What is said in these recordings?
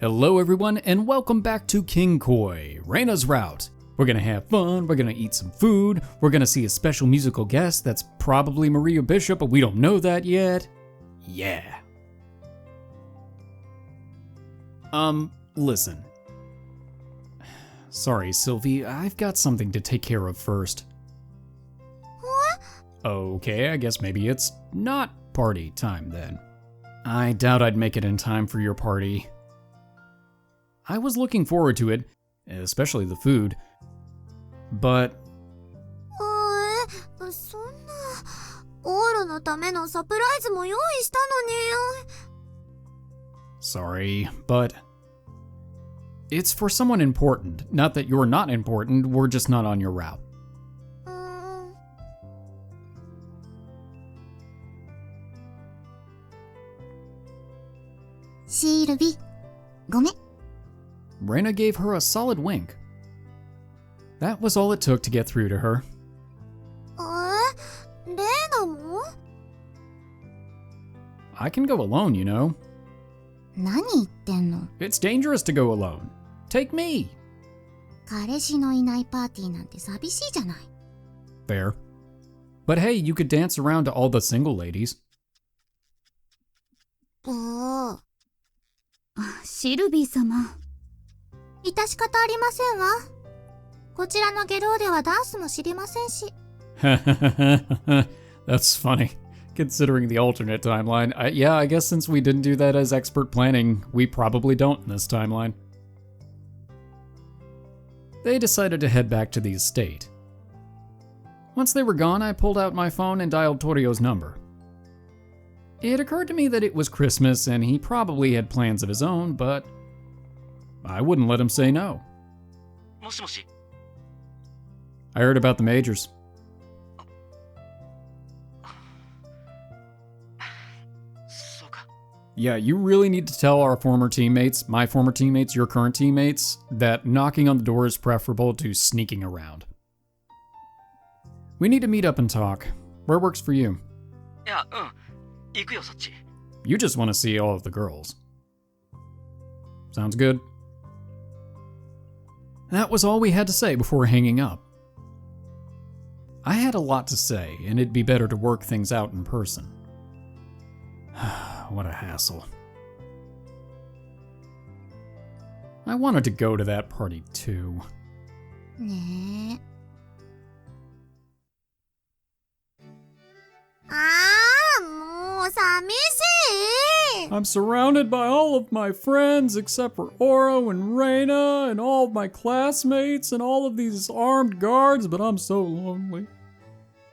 Hello everyone and welcome back to Kinkoi, Reina's route. We're gonna have fun, we're gonna eat some food, we're gonna see a special musical guest that's probably Maria Bishop, but we don't know that yet. Yeah. Listen. Sorry, Sylvie, I've got something to take care of first. What? Okay, I guess maybe it's not party time then. I doubt I'd make it in time for your party. I was looking forward to it, especially the food, but... そんな、オーロのためのサプライズも用意したのに。Sorry, but... It's for someone important. Not that you're not important, we're just not on your route. Sylvie, ごめん。 Reina gave her a solid wink. That was all it took to get through to her. レイナも? I can go alone, you know. 何言ってんの? It's dangerous to go alone. Take me. 彼氏のいないパーティーなんて寂しいじゃない。 Fair. But hey, you could dance around to all the single ladies. シルビー様。致し方ありませんわ。こちらのゲローではダンスも知りませんし。That's funny, considering the alternate timeline. Yeah, I guess since we didn't do that as expert planning, we probably don't in this timeline. They decided to head back to the estate. Once they were gone, I pulled out my phone and dialed Toryo's number. It occurred to me that it was Christmas and he probably had plans of his own, but I wouldn't let him say no. もしもし。 I heard about the majors. そうか。 Yeah, you really need to tell our former teammates, my former teammates, your current teammates, that knocking on the door is preferable to sneaking around. We need to meet up and talk. Where works for you? いや、行くよそっち。 You just want to see all of the girls. Sounds good. That was all we had to say before hanging up. I had a lot to say, and it'd be better to work things out in person. What a hassle. I wanted to go to that party too. ねえ。もう寂しい。 I'm surrounded by all of my friends except for Ouro and Reina and all of my classmates and all of these armed guards, but I'm so lonely.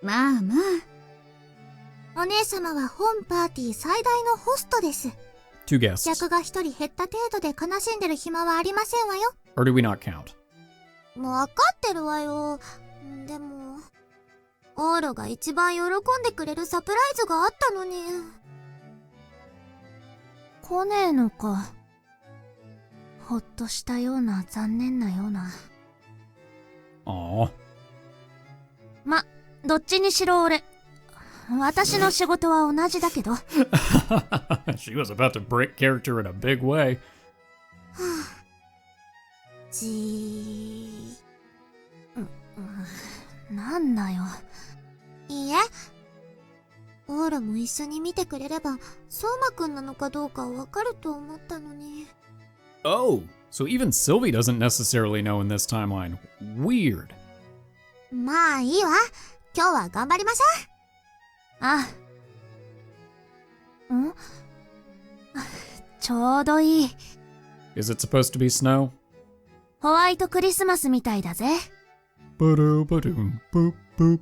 まあまあ。お姉様は本パーティー最大のホストです。 Two guests. 客が一人減った程度で悲しんでる暇はありませんわよ。 Or do we not count? もうわかってるわよ。でも、オーロが一番喜んでくれるサプライズがあったのに。来ねえのか。ほっとしたような残念なような。Aw. ま、どっちにしろ俺。私の仕事は同じだけど。She was about to break character in a big way. なんだよ。いいえ。オーラも一緒に見てくれれば、相馬くんなのかどうかわかると思ったのに。Oh, so even Sylvie doesn't necessarily know in this timeline. Weird. まあいいわ。今日は頑張りましょう。あ。ちょうどいい。Is it supposed to be snow? ホワイトクリスマスみたいだぜ。Ba-do-ba-doom, boop, boop.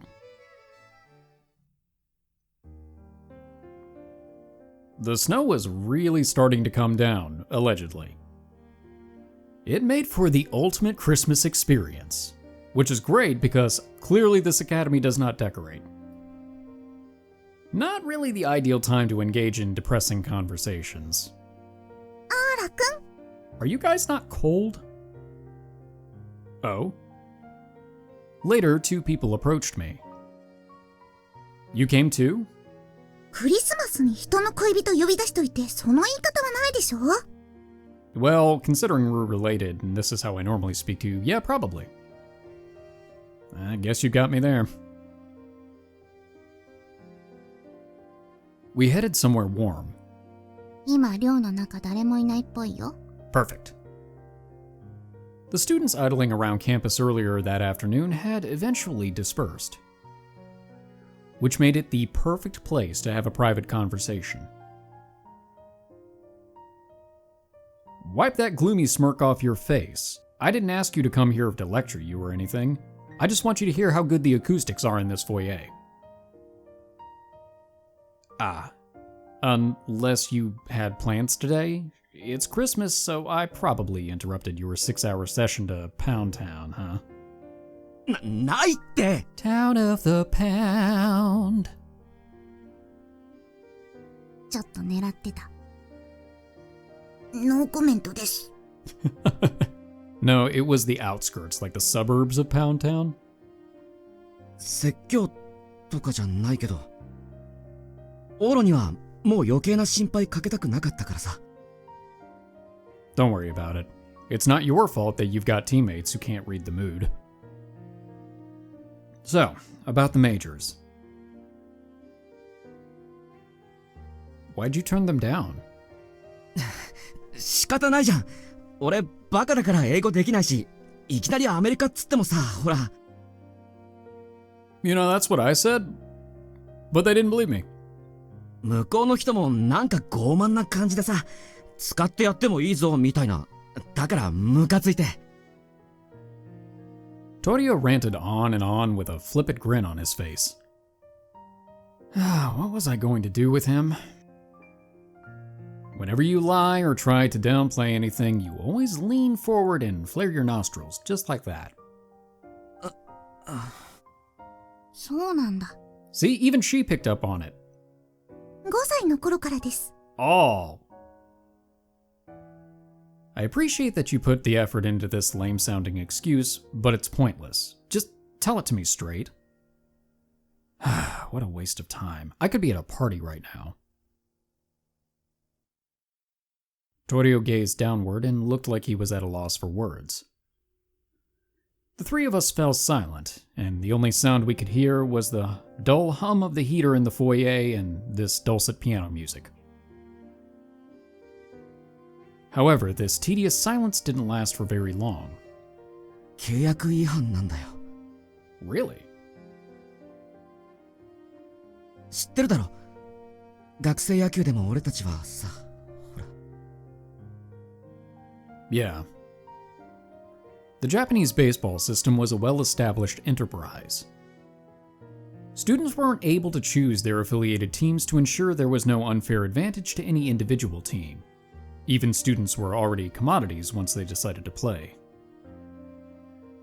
The snow was really starting to come down, allegedly. It made for the ultimate Christmas experience, which is great because clearly this academy does not decorate. Not really the ideal time to engage in depressing conversations. オーラくん。 Are you guys not cold? Oh? Later, two people approached me. You came too? クリスマスに人の恋人呼び出しといて、その言い方はないでしょ? Well, considering we're related and this is how I normally speak to you, yeah, probably. I guess you got me there. We headed somewhere warm. 今寮の中誰もいないっぽいよ。 Perfect. The students idling around campus earlier that afternoon had eventually dispersed, which made it the perfect place to have a private conversation. Wipe that gloomy smirk off your face. I didn't ask you to come here to lecture you or anything. I just want you to hear how good the acoustics are in this foyer. Unless you had plans today? It's Christmas, so I probably interrupted your 6-hour session to Pound Town, huh? ないって Town of the Pound. ちょっと狙ってた。ノーコメントです。No, it was the outskirts, like the suburbs of Pound Town. 説教とかじゃないけど、オーロにはもう余計な心配かけたくなかったからさ。Don't worry about it. It's not your fault that you've got teammates who can't read the mood. So, about the majors. Why'd you turn them down? 仕方ないじゃん。俺バカだから英語できないし、いきなりアメリカっつってもさ、ほら。You know, that's what I said, but they didn't believe me. 向こうの人もなんか傲慢な感じでさ、使ってやってもいいぞみたいな。だからムカついて。Toryo ranted on and on with a flippant grin on his face. What was I going to do with him? Whenever you lie or try to downplay anything, you always lean forward and flare your nostrils, just like that. そうなんだ。 See, even she picked up on it. 5歳の頃からです。 Oh. I appreciate that you put the effort into this lame-sounding excuse, but it's pointless. Just tell it to me straight. What a waste of time. I could be at a party right now. Toryo gazed downward and looked like he was at a loss for words. The three of us fell silent, and the only sound we could hear was the dull hum of the heater in the foyer and this dulcet piano music. However, this tedious silence didn't last for very long. 契約違反なんだよ。Really? 知ってるだろ。学生野球でも俺たちはさ、ほら。Yeah. The Japanese baseball system was a well-established enterprise. Students weren't able to choose their affiliated teams to ensure there was no unfair advantage to any individual team. Even students were already commodities once they decided to play.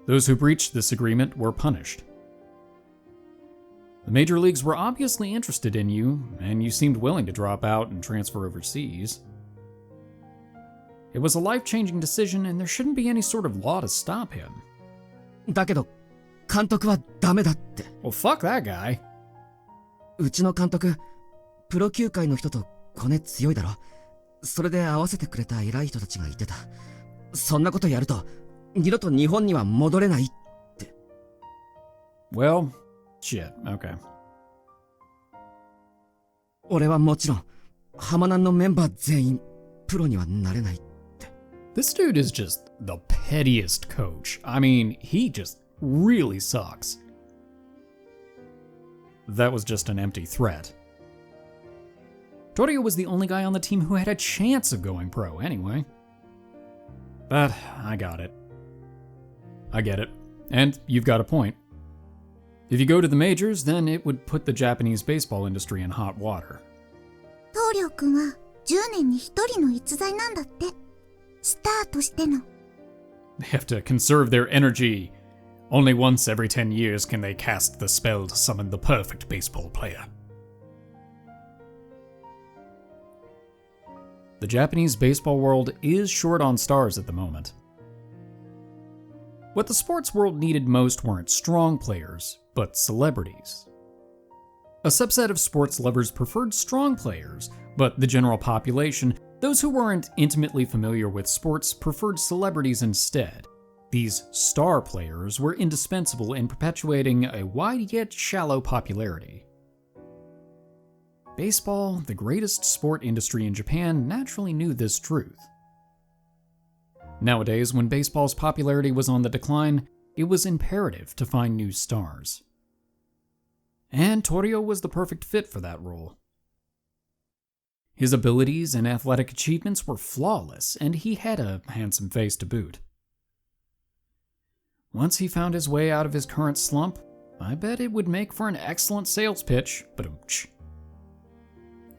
Those who breached this agreement were punished. The major leagues were obviously interested in you, and you seemed willing to drop out and transfer overseas. It was a life-changing decision, and there shouldn't be any sort of law to stop him. だけど、監督はダメだって。Well, fuck that guy. うちの監督、プロ球界の人とコネ強いだろ。それで合わせてくれた偉い人たちがいてた。そんなことやると、二度と日本には戻れないって。Well, shit, okay. 俺はもちろん、浜南のメンバー全員、プロにはなれない。This dude is just the pettiest coach. I mean, he just really sucks. That was just an empty threat. Toryo was the only guy on the team who had a chance of going pro anyway. But I got it. I get it. And you've got a point. If you go to the majors, then it would put the Japanese baseball industry in hot water. 棟梁くんは10年に1人の逸材なんだって。スターとしての。They have to conserve their energy. Only once every 10 years can they cast the spell to summon the perfect baseball player. The Japanese baseball world is short on stars at the moment. What the sports world needed most weren't strong players, but celebrities. A subset of sports lovers preferred strong players, but the general population Those who weren't intimately familiar with sports preferred celebrities instead. These star players were indispensable in perpetuating a wide yet shallow popularity. Baseball, the greatest sport industry in Japan, naturally knew this truth. Nowadays, when baseball's popularity was on the decline, it was imperative to find new stars. And Toryo was the perfect fit for that role. His abilities and athletic achievements were flawless, and he had a handsome face to boot. Once he found his way out of his current slump, I bet it would make for an excellent sales pitch, but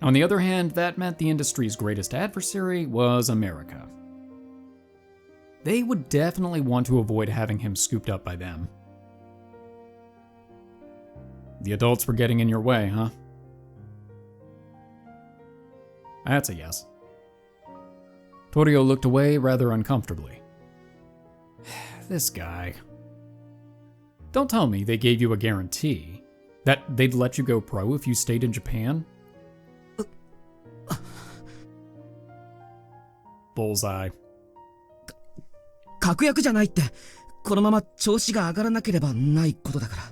On the other hand, that meant the industry's greatest adversary was America. They would definitely want to avoid having him scooped up by them. The adults were getting in your way, huh? That's a yes. Toryo looked away rather uncomfortably. This guy. Don't tell me they gave you a guarantee that they'd let you go pro if you stayed in Japan? Bullseye. 確約じゃないって、このまま調子が上がらなければないことだから。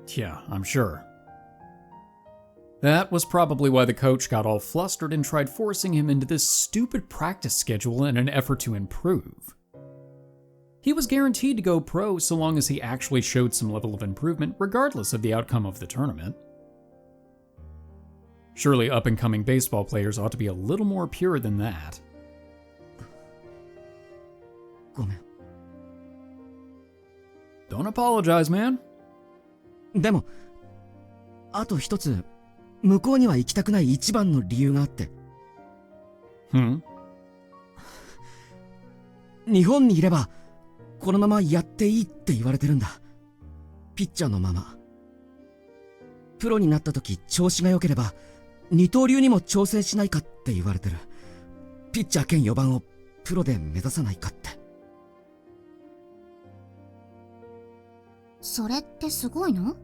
Yeah, I'm sure. That was probably why the coach got all flustered and tried forcing him into this stupid practice schedule in an effort to improve. He was guaranteed to go pro so long as he actually showed some level of improvement, regardless of the outcome of the tournament. Surely up-and-coming baseball players ought to be a little more pure than that. ごめん。 Don't apologize, man. でも、あと一つ、向こうには行きたくない一番の理由があって。日本にいれば、このままやっていいって言われてるんだ。ピッチャーのまま。プロになった時調子が良ければ、二刀流にも挑戦しないかって言われてる。ピッチャー兼4番をプロで目指さないかって。それってすごいの？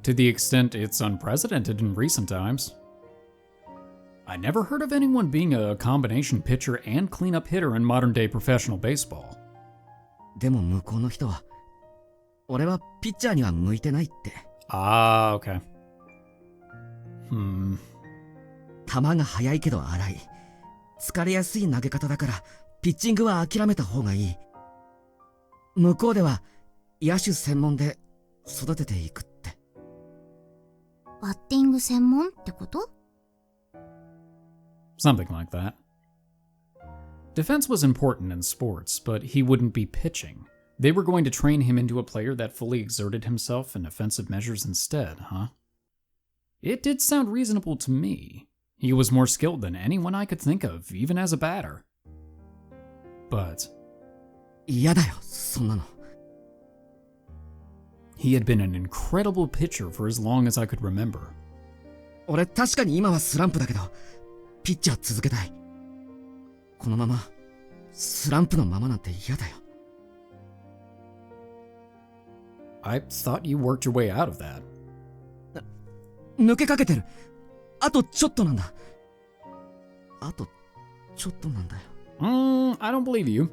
To the extent it's unprecedented in recent times. I never heard of anyone being a combination pitcher and cleanup hitter in modern-day professional baseball. でも向こうの人は、俺はピッチャーには向いてないって。Ah, okay. 球が速いけど荒い。疲れやすい投げ方だから、ピッチングは諦めた方がいい。向こうでは野手専門で育てていくって。バッティング専門ってこと？ Something like that. Defense was important in sports, but he wouldn't be pitching. They were going to train him into a player that fully exerted himself in offensive measures instead, huh? It did sound reasonable to me. He was more skilled than anyone I could think of, even as a batter. But... 嫌だよ、そんなの。He had been an incredible pitcher for as long as I could remember. 俺確かに今はスランプだけど、ピッチャー続けたい。このまま、スランプのままなんて嫌だよ。I thought you worked your way out of that. 抜けかけてる。あとちょっとなんだ。あとちょっとなんだよ。I don't believe you.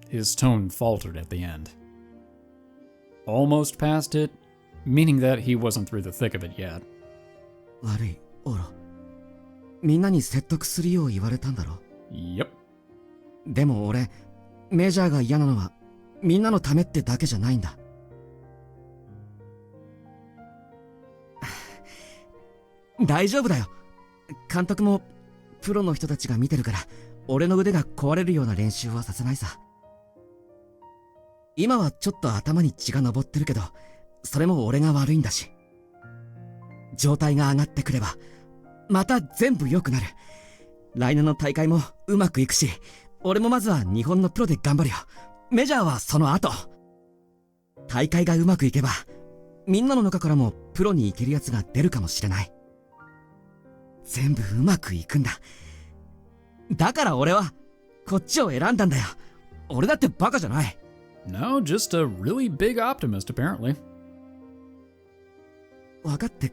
His tone faltered at the end. Almost past it, meaning that he wasn't through the thick of it yet. 悪い、オロ。みんなに説得するよう言われたんだろ。Yep. でも俺、メジャーが嫌なのは、みんなのためってだけじゃないんだ。大丈夫だよ。監督も、プロの人たちが見てるから、俺の腕が壊れるような練習はさせないさ。今はちょっと頭に血が上ってるけど、それも俺が悪いんだし。状態が上がってくれば、また全部良くなる。来年の大会もうまくいくし、俺もまずは日本のプロで頑張るよ。メジャーはその後。大会がうまくいけば、みんなの中からもプロに行けるやつが出るかもしれない。全部うまくいくんだ。だから俺は、こっちを選んだんだよ。俺だってバカじゃない。No, just a really big optimist, apparently. 分かって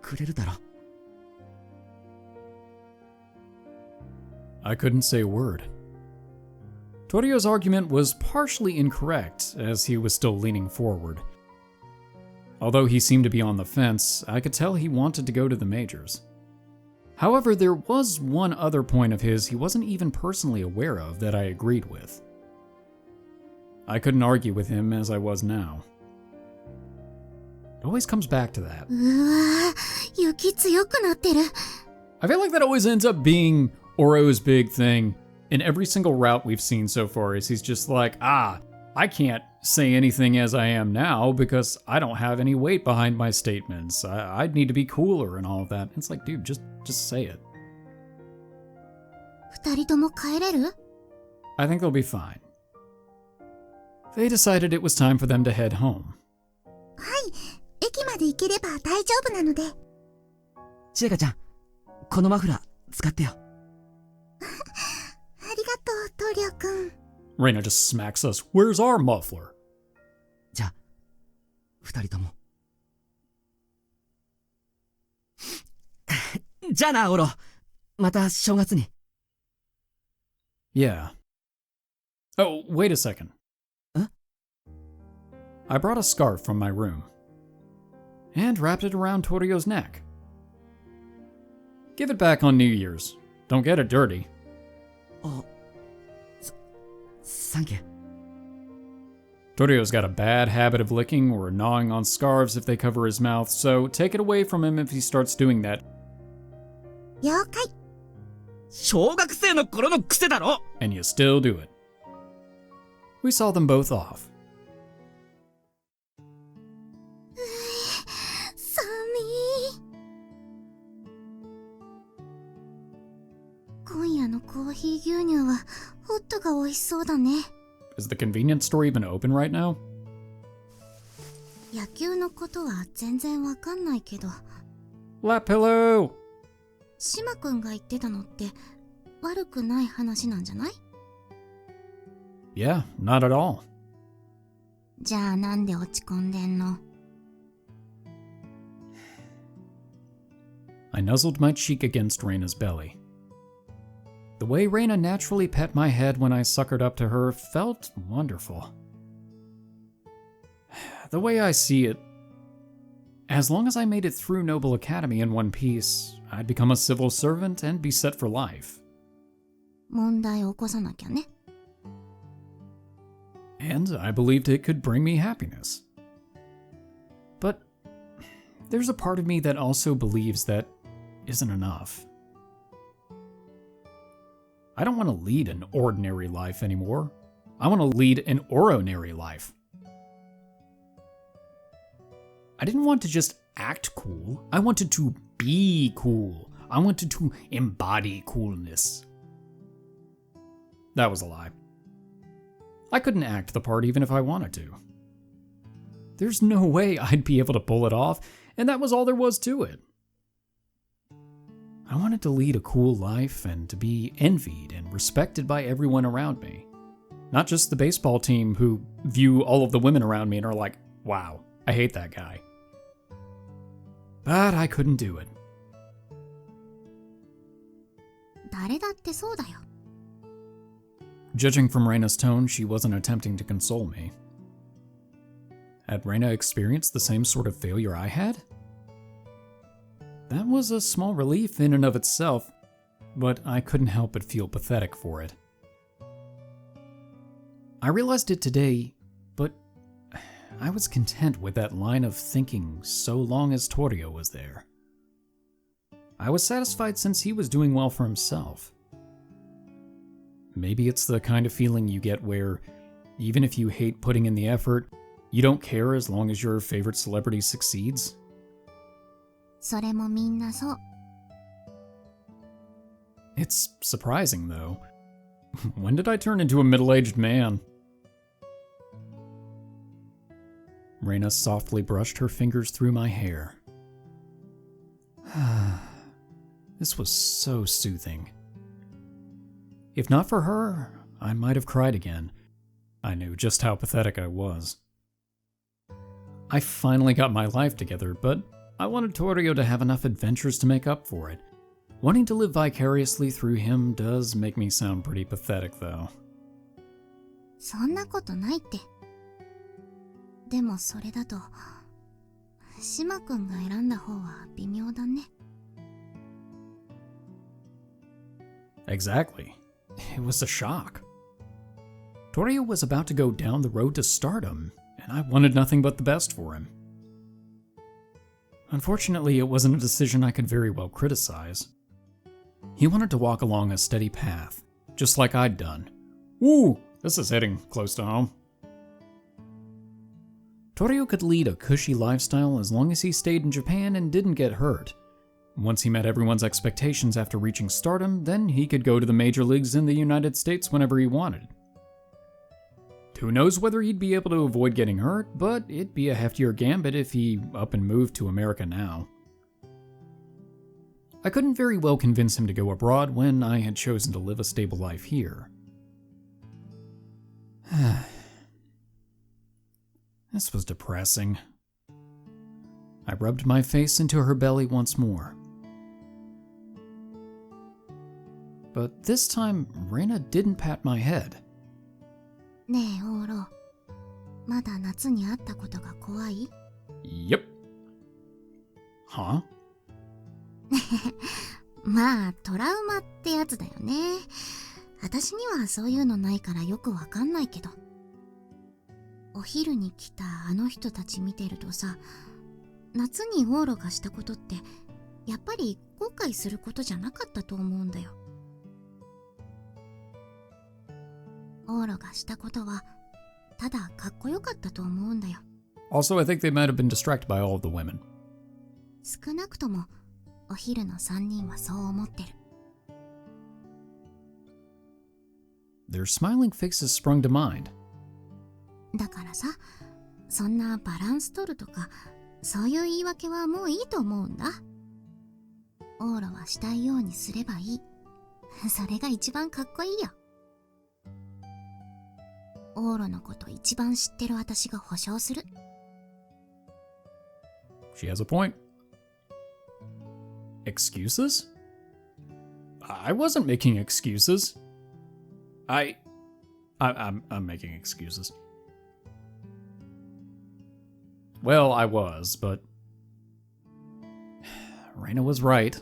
くれるだろ。I couldn't say a word. Toryo's argument was partially incorrect, as he was still leaning forward. Although he seemed to be on the fence, I could tell he wanted to go to the majors. However, there was one other point of his he wasn't even personally aware of that I agreed with. I couldn't argue with him as I was now. It always comes back to that. うわぁ、雪強くなってる。 I feel like that always ends up being Ouro's big thing in every single route we've seen so far, is he's just like, I can't say anything as I am now because I don't have any weight behind my statements. I'd need to be cooler and all of that. It's like, dude, just say it. 二人とも帰れる？ I think they'll be fine. They decided it was time for them to head home. はい、駅まで行ければ大丈夫なので。千恵香ちゃん、このマフラー使ってよ。ありがとう、トリオくん。 Reina just smacks us. Where's our muffler? じゃあ、二人とも。じゃあな、オロ。また正月に。Yeah. Oh, wait a second. Huh? I brought a scarf from my room and wrapped it around Toryo's neck. Give it back on New Year's. Don't get it dirty. あ、サンキュー。 Toryo's got a bad habit of licking or gnawing on scarves if they cover his mouth, so take it away from him if he starts doing that. 了解。小学生の頃の癖だろ。 And you still do it. We saw them both off. 寒い。今夜のコーヒー牛乳はホットが美味しそうだね。 Is the convenience store even open right now? 野球のことは全然わかんないけど、 Lap pillow! 島くんが言ってたのって悪くない話なんじゃない？ Yeah, not at all. じゃあなんで落ち込んでんの？ I nuzzled my cheek against Reina's belly. The way Reina naturally pet my head when I suckered up to her felt wonderful. The way I see it, as long as I made it through Noble Academy in one piece, I'd become a civil servant and be set for life. 問題を起こさなきゃね。 And I believed it could bring me happiness. But there's a part of me that also believes that isn't enough. I don't want to lead an ordinary life anymore. I want to lead an Ouronary life. I didn't want to just act cool. I wanted to be cool. I wanted to embody coolness. That was a lie. I couldn't act the part even if I wanted to. There's no way I'd be able to pull it off, and that was all there was to it. I wanted to lead a cool life and to be envied and respected by everyone around me. Not just the baseball team who view all of the women around me and are like, wow, I hate that guy. But I couldn't do it. 誰だってそうだよ。 Judging from Reina's tone, she wasn't attempting to console me. Had Reina experienced the same sort of failure I had? That was a small relief in and of itself, but I couldn't help but feel pathetic for it. I realized it today, but I was content with that line of thinking so long as Toryo was there. I was satisfied since he was doing well for himself. Maybe it's the kind of feeling you get where, even if you hate putting in the effort, you don't care as long as your favorite celebrity succeeds. それもみんなそう。 It's surprising, though. When did I turn into a middle-aged man? Reina softly brushed her fingers through my hair. This was so soothing. If not for her, I might have cried again. I knew just how pathetic I was. I finally got my life together, but I wanted Toryo to have enough adventures to make up for it. Wanting to live vicariously through him does make me sound pretty pathetic, though. そんなことないって。でもそれだと、島くんが選んだ方は微妙だね。Exactly. It was a shock. Toryo was about to go down the road to stardom, and I wanted nothing but the best for him. Unfortunately, it wasn't a decision I could very well criticize. He wanted to walk along a steady path, just like I'd done. Woo! This is hitting close to home. Toryo could lead a cushy lifestyle as long as he stayed in Japan and didn't get hurt. Once he met everyone's expectations after reaching stardom, then he could go to the major leagues in the United States whenever he wanted. Who knows whether he'd be able to avoid getting hurt, but it'd be a heftier gambit if he up and moved to America now. I couldn't very well convince him to go abroad when I had chosen to live a stable life here. This was depressing. I rubbed my face into her belly once more. But this time, Reina didn't pat my head. ねえ、オーロ。まだ夏に会ったことが怖い？ Yep. Huh? まあ、トラウマってやつだよね。私にはそういうのないからよくわかんないけど。お昼に来たあの人たち見てるとさ、夏にオーロがしたことって、やっぱり後悔することじゃなかったと思うんだよ。オーロがしたことは、ただかっこよかったと思うんだよ。Also, I think they might have been distracted by all of the women. 少なくとも、お昼の3人はそう思ってる。Their smiling faces sprung to mind. だからさ、そんなバランス取るとか、そういう言い訳はもういいと思うんだ。オーロはしたいようにすればいい。それが一番かっこいいよ。オーロのこと一番知ってる私が保証する。She has a point. Excuses? I wasn't making excuses. I'm making excuses. Well, I was, but Reina was right.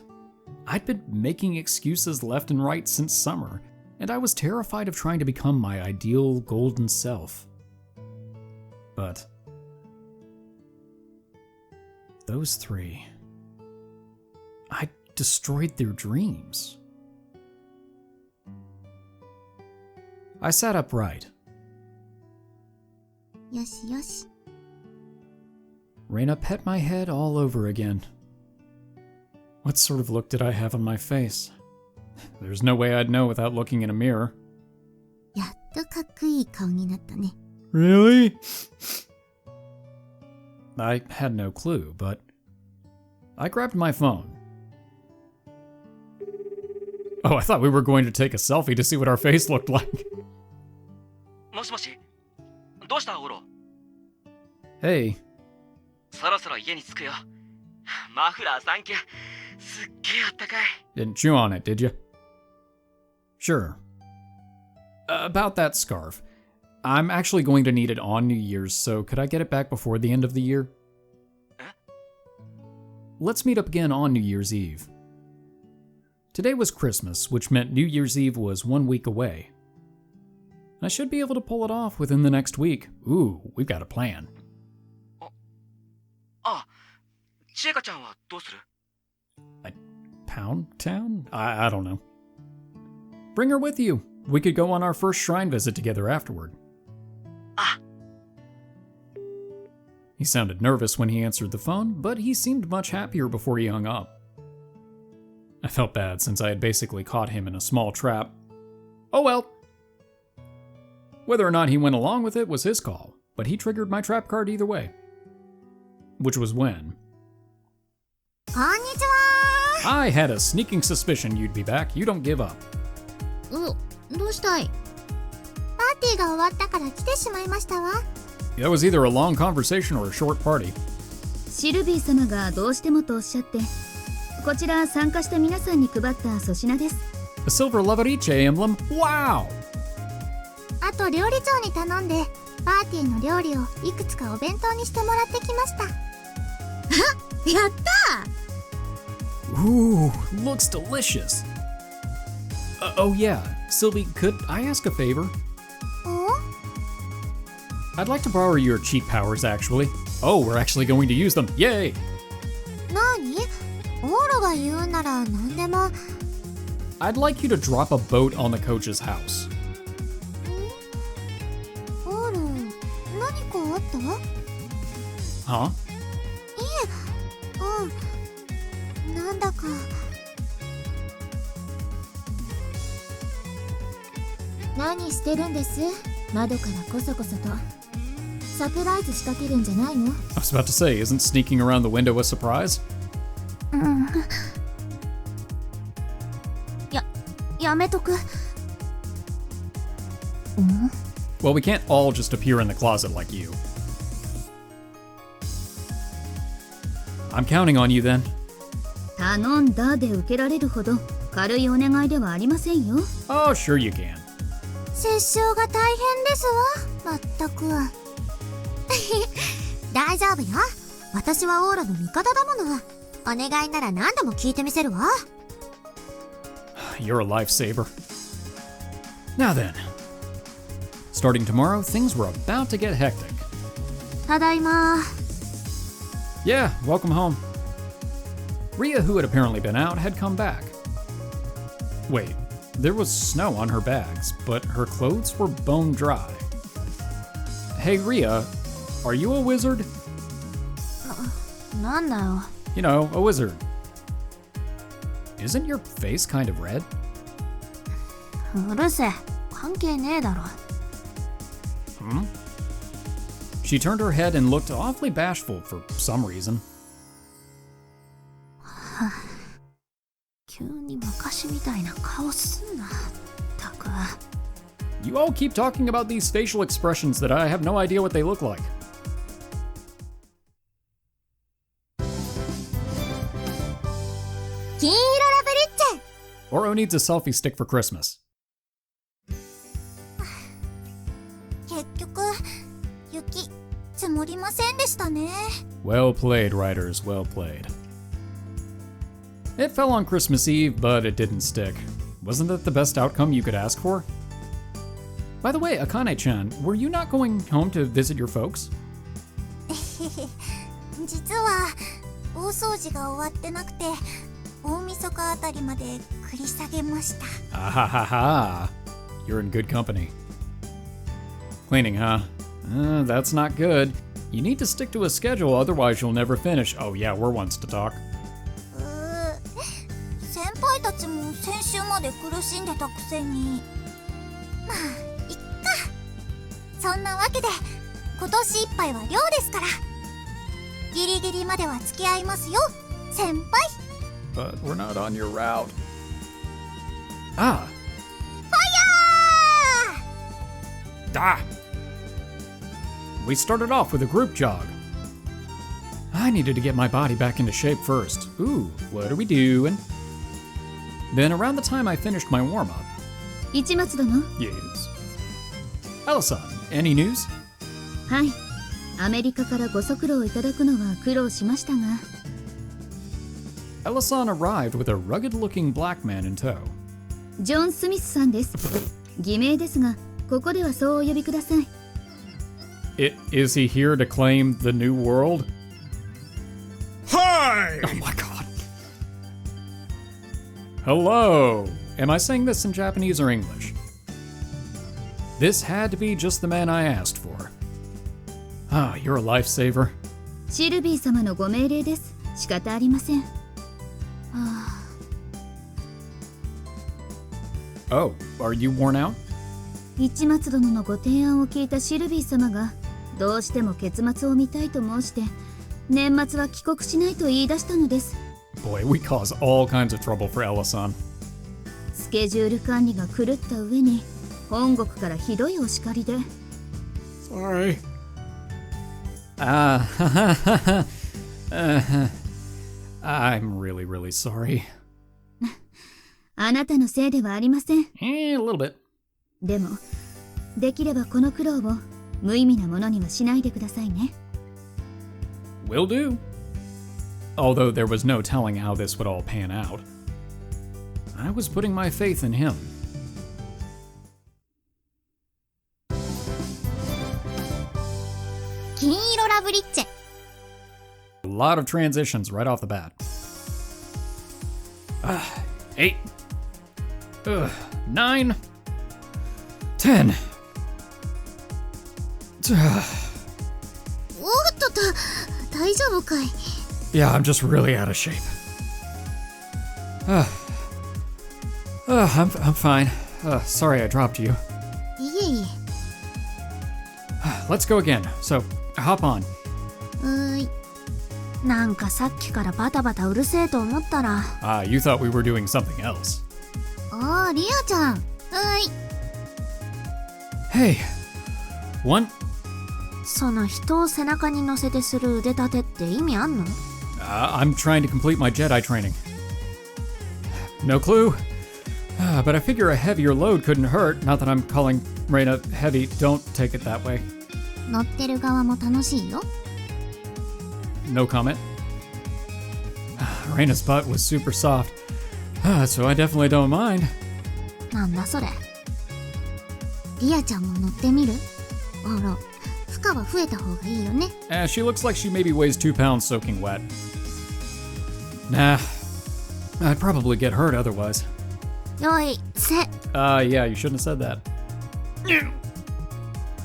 I'd been making excuses left and right since summer, and I was terrified of trying to become my ideal golden self. But those three, I destroyed their dreams. I sat upright. よしよし。Reina pet my head all over again. What sort of look did I have on my face? There's no way I'd know without looking in a mirror. やっとかっこいい顔になったね。Really? I had no clue, but I grabbed my phone. Oh, I thought we were going to take a selfie to see what our face looked like. もしもし、どうしたオロ？ Hey. そろそろ家に着くよ。マフラーサンキュー。すっげえあったかい。Didn't chew on it, did you? Sure. About that scarf. I'm actually going to need it on New Year's, so could I get it back before the end of the year? Let's meet up again on New Year's Eve. Today was Christmas, which meant New Year's Eve was 1 week away. I should be able to pull it off within the next week. Ooh, we've got a plan. あ、千恵香ちゃんはどうする？ Pound Town? I don't know. Bring her with you. We could go on our first shrine visit together afterward. Ah. He sounded nervous when he answered the phone, but he seemed much happier before he hung up. I felt bad since I had basically caught him in a small trap. Oh well. Whether or not he went along with it was his call, but he triggered my trap card either way. Which was when... こんにちは。 I had a sneaking suspicion you'd be back. You don't give up. どうしたい？パーティーが終わったから来てしまいましたわ。 That was either a long conversation or a short party. シルビー様がどうしてもとおっしゃって、こちら参加した皆さんに配った粗品です。 A silver Loveriche emblem? Wow! あと料理長に頼んでパーティーの料理をいくつかお弁当にしてもらってきました。あ、やった Ooh, looks delicious. Oh yeah, Sylvie, could I ask a favor? お I'd like to borrow your cheat powers, actually. Oh, we're actually going to use them. Yay! なに？オーロが言うなら何でも。 I'd like you to drop a boat on the coach's house. オーロ、何かあった？ Huh? なんだか。何してるんです？窓からこそこそと。サプライズ仕掛けるんじゃないの？ I was about to say, isn't sneaking around the window a surprise? やめとく。Well, we can't all just appear in the closet like you. I'm counting on you then. 頼んだで受けられるほど軽いお願いではありませんよ。 Oh, sure you can. 殺傷が大変ですわ。まったく。大丈夫よ。私はオーラの味方だもの。お願いなら何でも聞いてみせるわ。You're a lifesaver. Now then. Starting tomorrow, things were about to get hectic. ただいま。 Yeah, welcome home. Rhea, who had apparently been out, had come back. Wait, there was snow on her bags, but her clothes were bone dry. Hey, Rhea, are you a wizard? なんだよ。You know, a wizard. Isn't your face kind of red? うるせえ。関係ねえだろ。Hmm? She turned her head and looked awfully bashful for some reason. 急に昔みたいな顔すんな。たく。You all keep talking about these facial expressions that I have no idea what they look like. 金色ラブリッチ。 Ouro needs a selfie stick for Christmas. 結局雪積もりませんでしたね。 Well played, writers, well played. It fell on Christmas Eve, but it didn't stick. Wasn't that the best outcome you could ask for? By the way, Akane-chan, were you not going home to visit your folks? 実は大掃除が終わってなくて大晦日あたりまで繰り下げました。 Ah ha ha ha. You're in good company. Cleaning, huh? That's not good. You need to stick to a schedule, otherwise you'll never finish. Oh yeah, we're ones to talk. 先輩たちも先週まで苦しんでたくせに。まあいっか。そんなわけで今年いっぱいは寮ですからギリギリまでは付き合いますよ先輩。 But we're not on your route. Ah. ファイヤー。 Ah! We started off with a group jog. I needed to get my body back into shape first. Ooh, what are we doing? Then around the time I finished my warm-up... 市松殿。 Yes. Ella-san, any news? はい。アメリカからご足労いただくのは苦労しましたが。 Ella-san arrived with a rugged-looking black man in tow. ジョン・スミスさんです。偽名ですが、ここではそうお呼びください。Is he here to claim the new world? Hi! Oh my god. Hello. Am I saying this in Japanese or English? This had to be just the man I asked for. Ah, you're a lifesaver. シルビー様のご命令です。仕方ありません。Oh, are you worn out? 市松殿のご提案を聞いたシルビー様がどうしても結末を見たいと申して年末は帰国しないと言い出したのです。 Boy, we cause all kinds of trouble for Ella-san. スケジュール管理が狂った上に本国からひどいお叱りで。 Sorry. I'm really, really sorry. あなたのせいではありません。A little bit. でも、できればこの苦労を無意味なものにはしないでくださいね。Will do. Although there was no telling how this would all pan out. I was putting my faith in him. 金色ラブリッチェ。 A lot of transitions right off the bat. 8. 9. 10. おっと大丈夫かい？ Yeah, I'm just really out of shape. I'm fine. Sorry I dropped you. いえいえ。 Let's go again. So, hop on. い。なんかさっきからバタバタうるせえと思ったら。You thought we were doing something else. ああ、リアちゃん。Hey. One. その人を背中に乗せてする腕立てって意味あんの？ I'm trying to complete my Jedi training. No clue. But I figure a heavier load couldn't hurt. Not that I'm calling Reina heavy. Don't take it that way. 乗ってる側も楽しいよ。 No comment. Reina's butt was super soft. So I definitely don't mind. なんだそれ。リアちゃんも乗ってみる？ほら、負荷は増えた方がいいよね。She looks like she maybe weighs 2 pounds soaking wet. Nah. I'd probably get hurt otherwise. よい、せ。Yeah, you shouldn't have said that.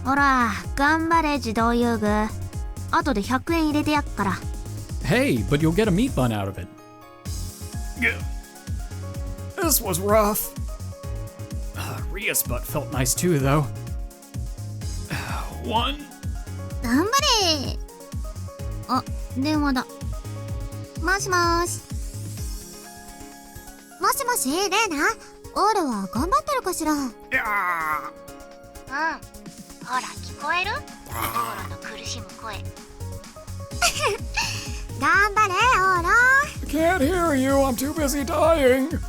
ほら、頑張れ自動遊具。後で100円入れてやっから。Hey, but you'll get a meat bun out of it. This was rough. Ria's butt felt nice too, though. 1. 頑張れ。あ、電話だ。もしもーし。もしもし、レイナ。オールは頑張ってるかしら。うん。ほら、聞こえる？オーロの苦しむ声。頑張れ、オーロ。 Can't hear you, I'm too busy dying.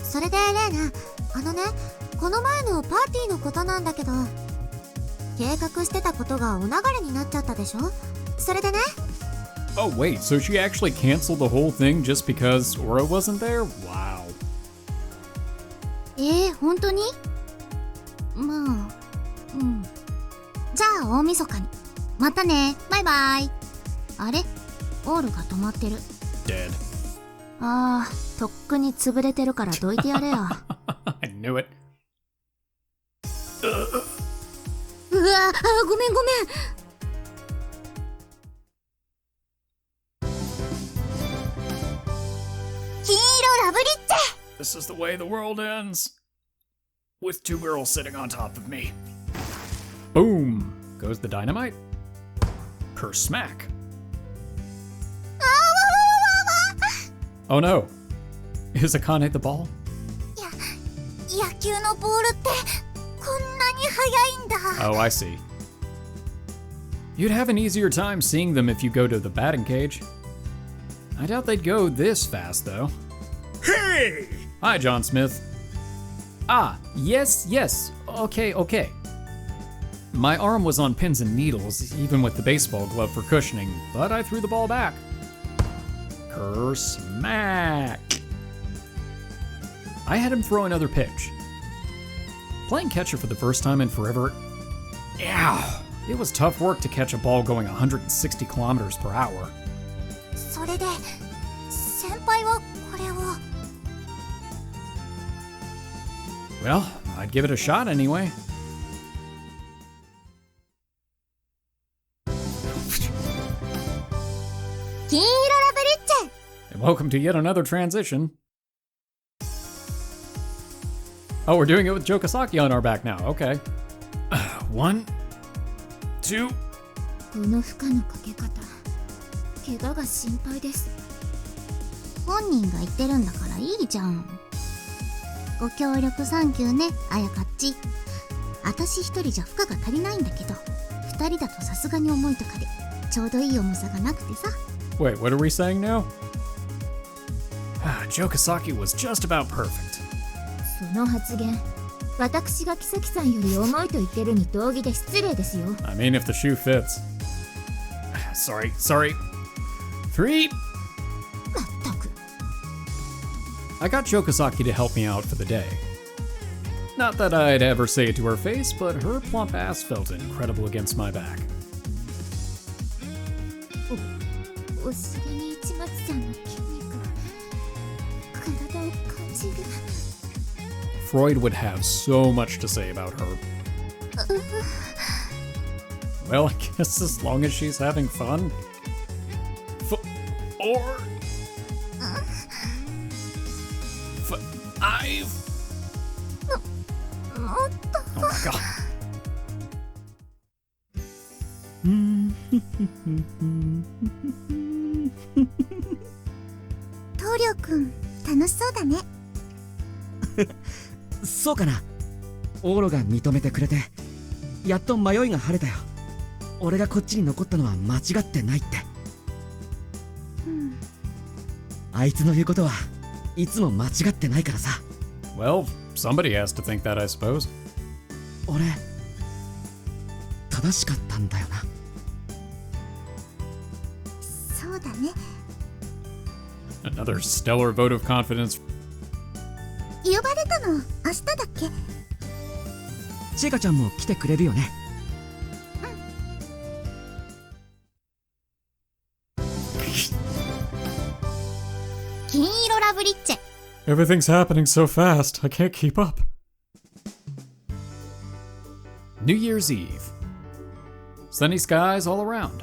それで、レイナ、この前のパーティーのことなんだけど、計画してたことがお流れになっちゃったでしょ？それでね。 Oh, wait, so she actually canceled the whole thing just because Ouro wasn't there? Wow. 本当に？まあ、うん。じゃあ、大晦日に。またね、バイバイ。あれ？オールが止まってる。Dead. ああ、とっくに潰れてるからどいてやれよ。I knew it. うわ、ごめん。金色ラブリッチェ。 This is the way the world ends. With 2 girls sitting on top of me. Boom! Goes the dynamite. Kersmack. Oh no. Is Akane the ball? 野球のボールってこんなに速いんだ。 Oh, I see. You'd have an easier time seeing them if you go to the batting cage. I doubt they'd go this fast, though. Hey! Hi, John Smith. Yes. Okay. My arm was on pins and needles, even with the baseball glove for cushioning, but I threw the ball back. Kersmack! I had him throw another pitch. Playing catcher for the first time in forever, it was tough work to catch a ball going 160 kilometers per hour. それで、先輩はこれを。 Well, I'd give it a shot anyway. And welcome to yet another transition. Oh, we're doing it with Jogasaki on our back now. Okay. 1, 2. この負荷のかけ方、怪我が心配です。本人が言ってるんだからいいじゃん。ご協力サンキューね、あやかっち。私一人じゃ負荷が足りないんだけど、二人だとさすがに重いとかで、ちょうどいい重さがなくてさ。Wait, what are we saying now? Jogasaki was just about perfect. その発言、私が妃さんより重いと言ってるに同義で失礼ですよ。 I mean, if the shoe fits. Sorry. 3. まったく。 I got Jogasaki to help me out for the day. Not that I'd ever say it to her face, but her plump ass felt incredible against my back. お尻に市松さんの筋肉が体を感じる。 Freud would have so much to say about her. Well, I guess as long as she's having fun. Or... 5. Oh my god. 棟梁くん楽しそうだね。そうかな。オーロが認めてくれて、やっと迷いが晴れたよ。俺がこっちに残ったのは間違ってないって。あいつの言うことはいつも間違ってないからさ。Well, somebody has to think that, I suppose. 俺、正しかったんだよな。そうだね。 Another stellar vote of confidence. 呼ばれたの明日だっけ？チェカちゃんも来てくれるよね。金色ラブリッチェ。 Everything's happening so fast, I can't keep up. New Year's Eve. Sunny skies all around.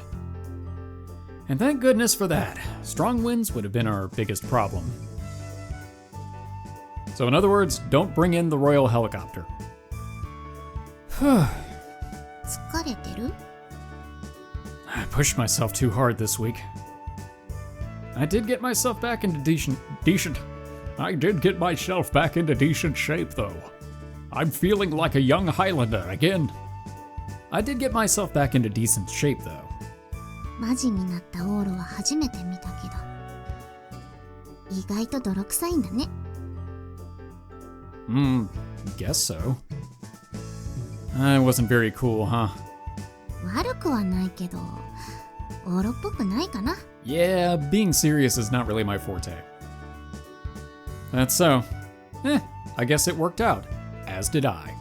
And thank goodness for that. Strong winds would have been our biggest problem. So in other words, don't bring in the royal helicopter. 疲れてる？ I pushed myself too hard this week. I did get myself back into decent shape though. I'm feeling like a young Highlander again. I did get myself back into decent shape though. マジになったオーロは初めて見たけど、意外と泥臭いんだね。Guess so. I wasn't very cool, huh? 悪くはないけど、オーロっぽくないかな。Yeah, being serious is not really my forte. That's so. I guess it worked out, as did I.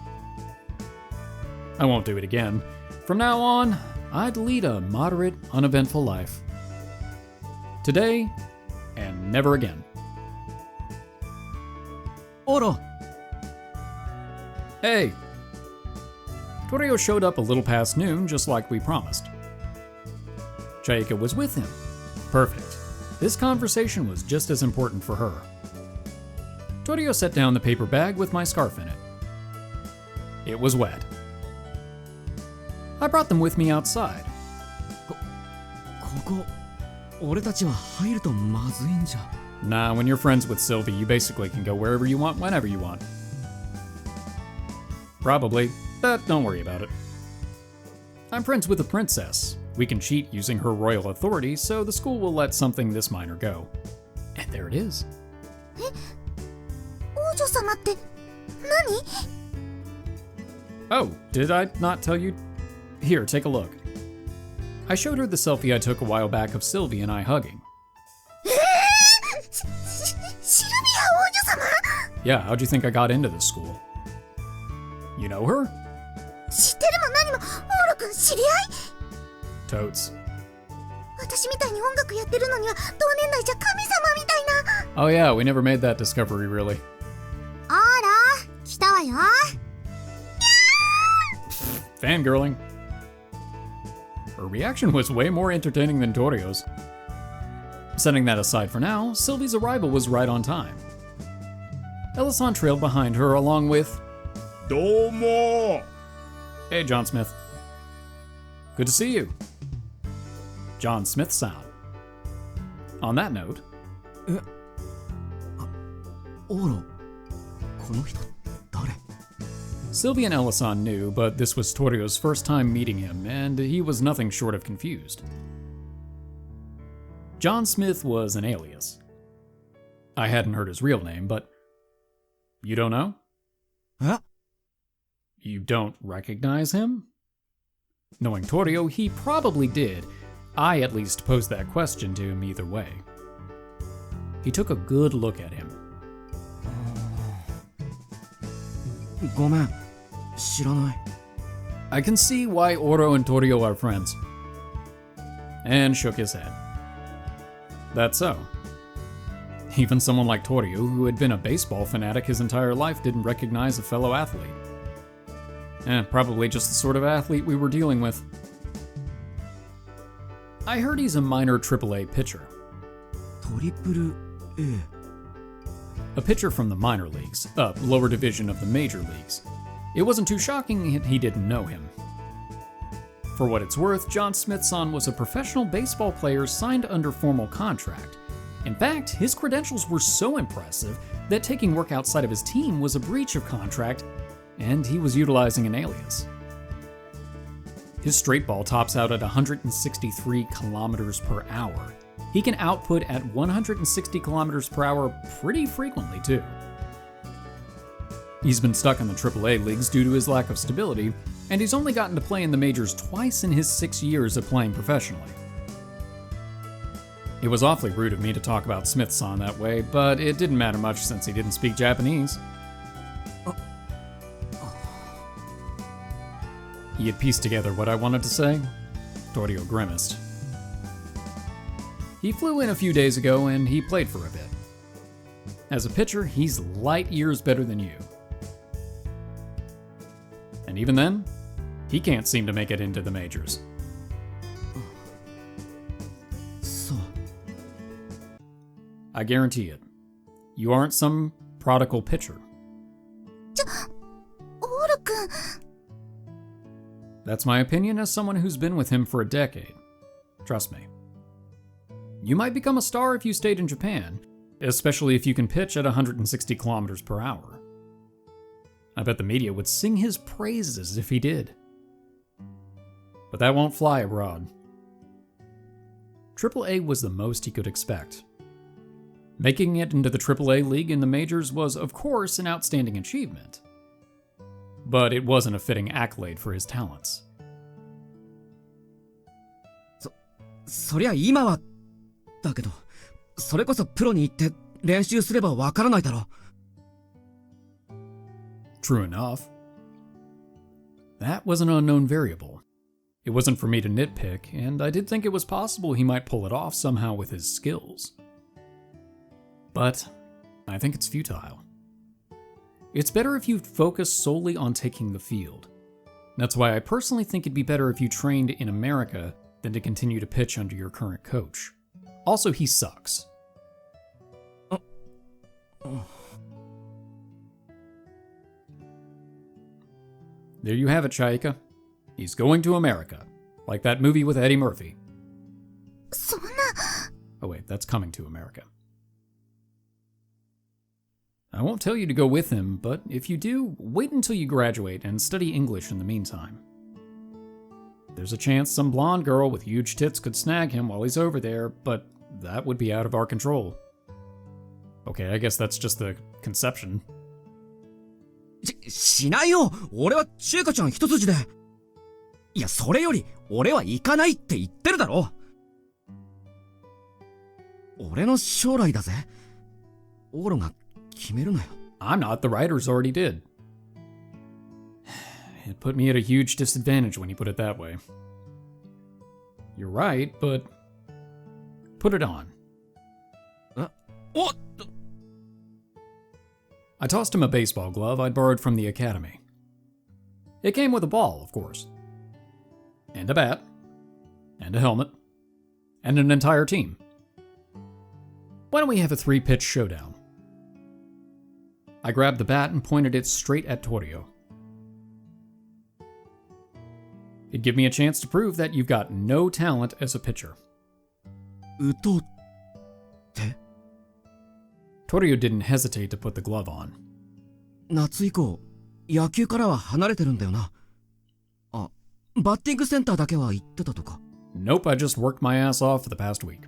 I won't do it again. From now on, I'd lead a moderate, uneventful life. Today, and never again. オーロ、 Hey! Toryo showed up a little past noon, just like we promised. Chaika was with him. Perfect. This conversation was just as important for her. Toryo set down the paper bag with my scarf in it. It was wet. I brought them with me outside. ここ、俺たちは入るとまずいんじゃ。 Nah, when you're friends with Sylvie, you basically can go wherever you want, whenever you want. Probably, but don't worry about it. I'm friends with the princess. We can cheat using her royal authority, so the school will let something this minor go. And there it is. 王女様って何？ Oh, did I not tell you? Here, take a look. I showed her the selfie I took a while back of Sylvie and I hugging. シルビア王女様？ Yeah, how'd you think I got into this school? You know her? 知ってるも何も、オーロくん知り合い？ Totes. 私みたいに音楽やってるのには同年代じゃ神様みたいな。 Oh yeah, we never made that discovery really. オーロ、来たわよ。Fangirling. Her reaction was way more entertaining than Toryo's. Setting that aside for now, Sylvie's arrival was right on time. Ellison trailed behind her along with... Domo! Hey, John Smith. Good to see you. John Smith sound. On that note... オーロ、この人誰？ Sylvie and Ellison knew, but this was Toryo's first time meeting him, and he was nothing short of confused. John Smith was an alias. I hadn't heard his real name, but... You don't know? Huh? You don't recognize him? Knowing Toryo, he probably did. I at least posed that question to him either way. He took a good look at him. ごめん、知らない。 I can see why Ouro and Toryo are friends. And shook his head. That's so. Even someone like Toryo, who had been a baseball fanatic his entire life, didn't recognize a fellow athlete. Probably just the sort of athlete we were dealing with. I heard he's a minor AAA pitcher. トリプル A. A pitcher from the minor leagues, a lower division of the major leagues. It wasn't too shocking he didn't know him. For what it's worth, John Smithson was a professional baseball player signed under formal contract. In fact, his credentials were so impressive that taking work outside of his team was a breach of contract, and he was utilizing an alias. His straight ball tops out at 163 kilometers per hour. He can output at 160 kilometers per hour pretty frequently, too. He's been stuck in the AAA leagues due to his lack of stability, and he's only gotten to play in the majors twice in his 6 years of playing professionally. It was awfully rude of me to talk about Smithson that way, but it didn't matter much since he didn't speak Japanese. He had pieced together what I wanted to say. Toryo grimaced. He flew in a few days ago and he played for a bit. As a pitcher, he's light years better than you. And even then, he can't seem to make it into the majors. そう。 I guarantee it. You aren't some prodigal pitcher. オール君。 That's my opinion as someone who's been with him for a decade. Trust me. You might become a star if you stayed in Japan, especially if you can pitch at 160 kilometers per hour. I bet the media would sing his praises if he did. But that won't fly abroad. AAA was the most he could expect. Making it into the AAA league in the majors was, of course, an outstanding achievement. But it wasn't a fitting accolade for his talents. そりゃ今はだけど、それこそプロに行って練習すればわからないだろ。 True enough. That was an unknown variable. It wasn't for me to nitpick, and I did think it was possible he might pull it off somehow with his skills. But I think it's futile. It's better if you focus solely on taking the field. That's why I personally think it'd be better if you trained in America than to continue to pitch under your current coach. Also, he sucks. There you have it, Chaika. He's going to America. Like that movie with Eddie Murphy. そんな。 Oh wait, that's Coming to America. I won't tell you to go with him, but if you do, wait until you graduate and study English in the meantime. There's a chance some blonde girl with huge tits could snag him while he's over there, but that would be out of our control. Okay, I guess that's just the conception. しないよ。俺は中華ちゃん一筋で。いや、それより俺は行かないって言ってるだろ。俺の将来だぜ。オーロが決めるなよ。 I'm not, the writers already did. It put me at a huge disadvantage when you put it that way. You're right, but put it on. おっ I tossed him a baseball glove I'd borrowed from the academy. It came with a ball, of course. And a bat. And a helmet. And an entire team. Why don't we have a 3-pitch showdown? I grabbed the bat and pointed it straight at Toryo. It'd give me a chance to prove that you've got no talent as a pitcher. 打とうって。 Toryo didn't hesitate to put the glove on. 夏以降、野球からは離れてるんだよな。あ、バッティングセンターだけは行ってたとか。 Nope, I just worked my ass off for the past week.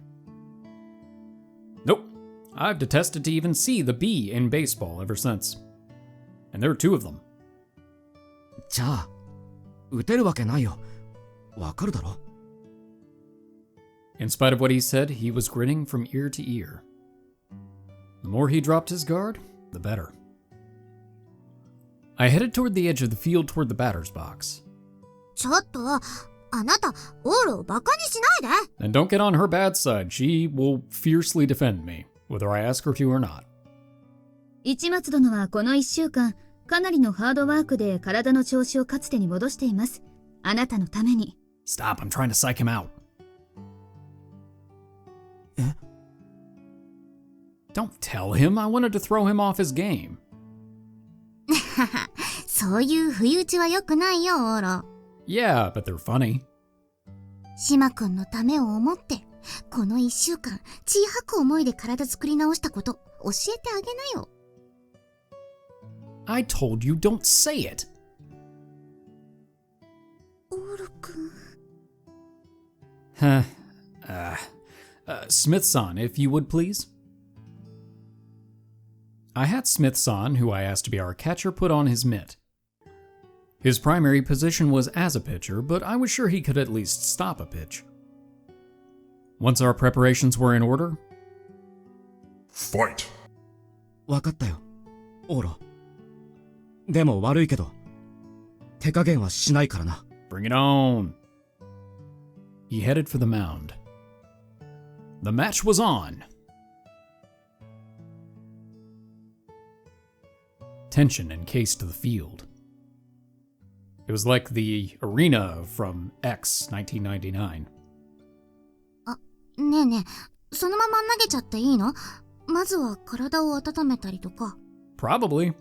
Nope, I've detested to even see the B in baseball ever since. And there are two of them. じゃあ、打てるわけないよ。わかるだろ? In spite of what he said, he was grinning from ear to ear. The more he dropped his guard, the better. I headed toward the edge of the field toward the batter's box. ちょっと、あなた、オールをバカにしないで。 And don't get on her bad side. She will fiercely defend me, whether I ask her to or not. 市松殿はこの1週間、かなりのハードワークで体の調子をかつてに戻しています。あなたのために。Stop, I'm trying to psych him out. え? Don't tell him. I wanted to throw him off his game. そういう不意打ちは良くないよ、オーロ。Yeah, but they're funny. 島くんのためを思って、この1週間、血吐く思いで体作り直したこと、教えてあげなよ。I told you don't say it. オーロくん。Huh. Smith-san, if you would please. I had Smith-san, who I asked to be our catcher, put on his mitt. His primary position was as a pitcher, but I was sure he could at least stop a pitch. Once our preparations were in order, Fight! わかったよ、オーロ。でも悪いけど、手加減はしないからな。bring it on. He headed for the mound. The match was on. Tension encased the field. It was like the arena from X 1999. ねえねえ、そのまま投げちゃっていいの？まずは体を温めたりとか。Probably.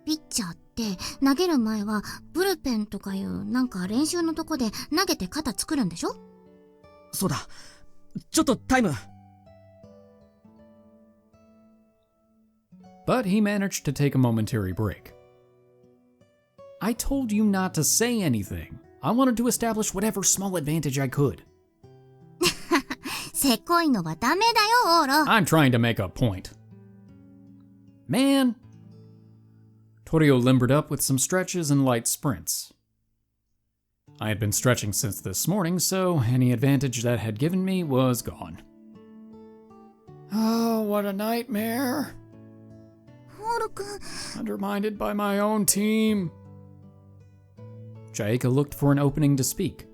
ピッチャーって投げる前はブルペンとかいうなんか練習のとこで投げて肩作るんでしょ？そうだ。ちょっとタイム。But he managed to take a momentary break. I told you not to say anything. I wanted to establish whatever small advantage I could. せこいのはダメだよ、オーロ。I'm trying to make a point. Man. Toryo limbered up with some stretches and light sprints. I had been stretching since this morning, so any advantage that had given me was gone. Oh, what a nightmare. オーロくん。 Undermined by my own team. Jaika looked for an opening to speak.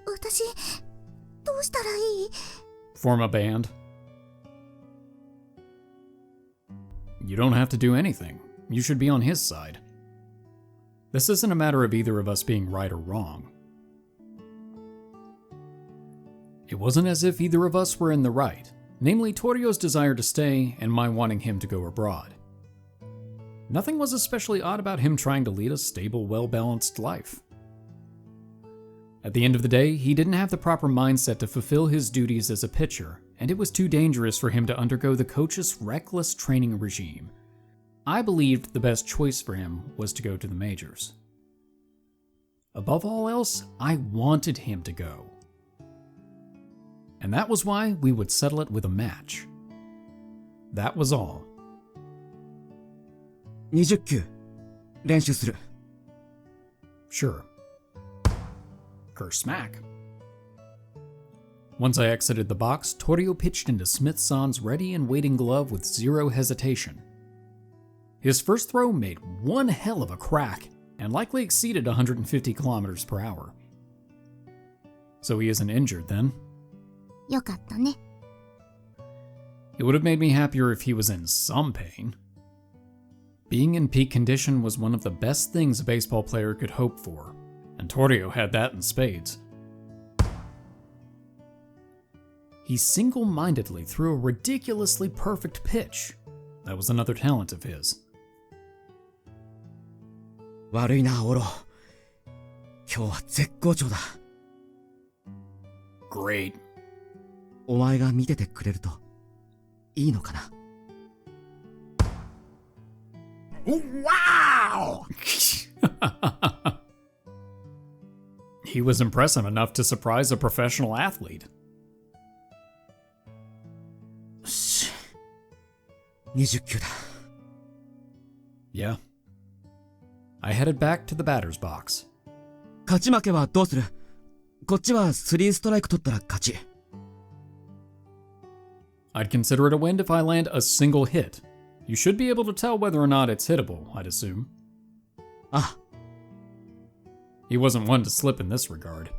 私、どうしたらいい？ Form a band. You don't have to do anything. You should be on his side. This isn't a matter of either of us being right or wrong. It wasn't as if either of us were in the right, namely Toryo's desire to stay and my wanting him to go abroad. Nothing was especially odd about him trying to lead a stable, well-balanced life. At the end of the day, he didn't have the proper mindset to fulfill his duties as a pitcher, and it was too dangerous for him to undergo the coach's reckless training regime. I believed the best choice for him was to go to the majors. Above all else, I wanted him to go. And that was why we would settle it with a match. That was all. 20球、練習する。Sure. Smack. Once I exited the box, Toryo pitched into Smith-san's ready and waiting glove with zero hesitation. His first throw made one hell of a crack and likely exceeded 150 kilometers per hour. So he isn't injured then. よかったね。 It would have made me happier if he was in some pain. Being in peak condition was one of the best things a baseball player could hope for. And Toryo had that in spades. He single-mindedly threw a ridiculously perfect pitch. That was another talent of his. 悪いな、オロ。今日は絶好調だ。Great. お前が見ててくれるといいのかな。Wow! He was impressive enough to surprise a professional athlete. 20球だ。Yeah. I headed back to the batter's box. 勝ち負けはどうする？こっちは3ストライク取ったら勝ち。I'd consider it a win if I land a single hit. You should be able to tell whether or not it's hittable, I'd assume. あ、He wasn't one to slip in this regard.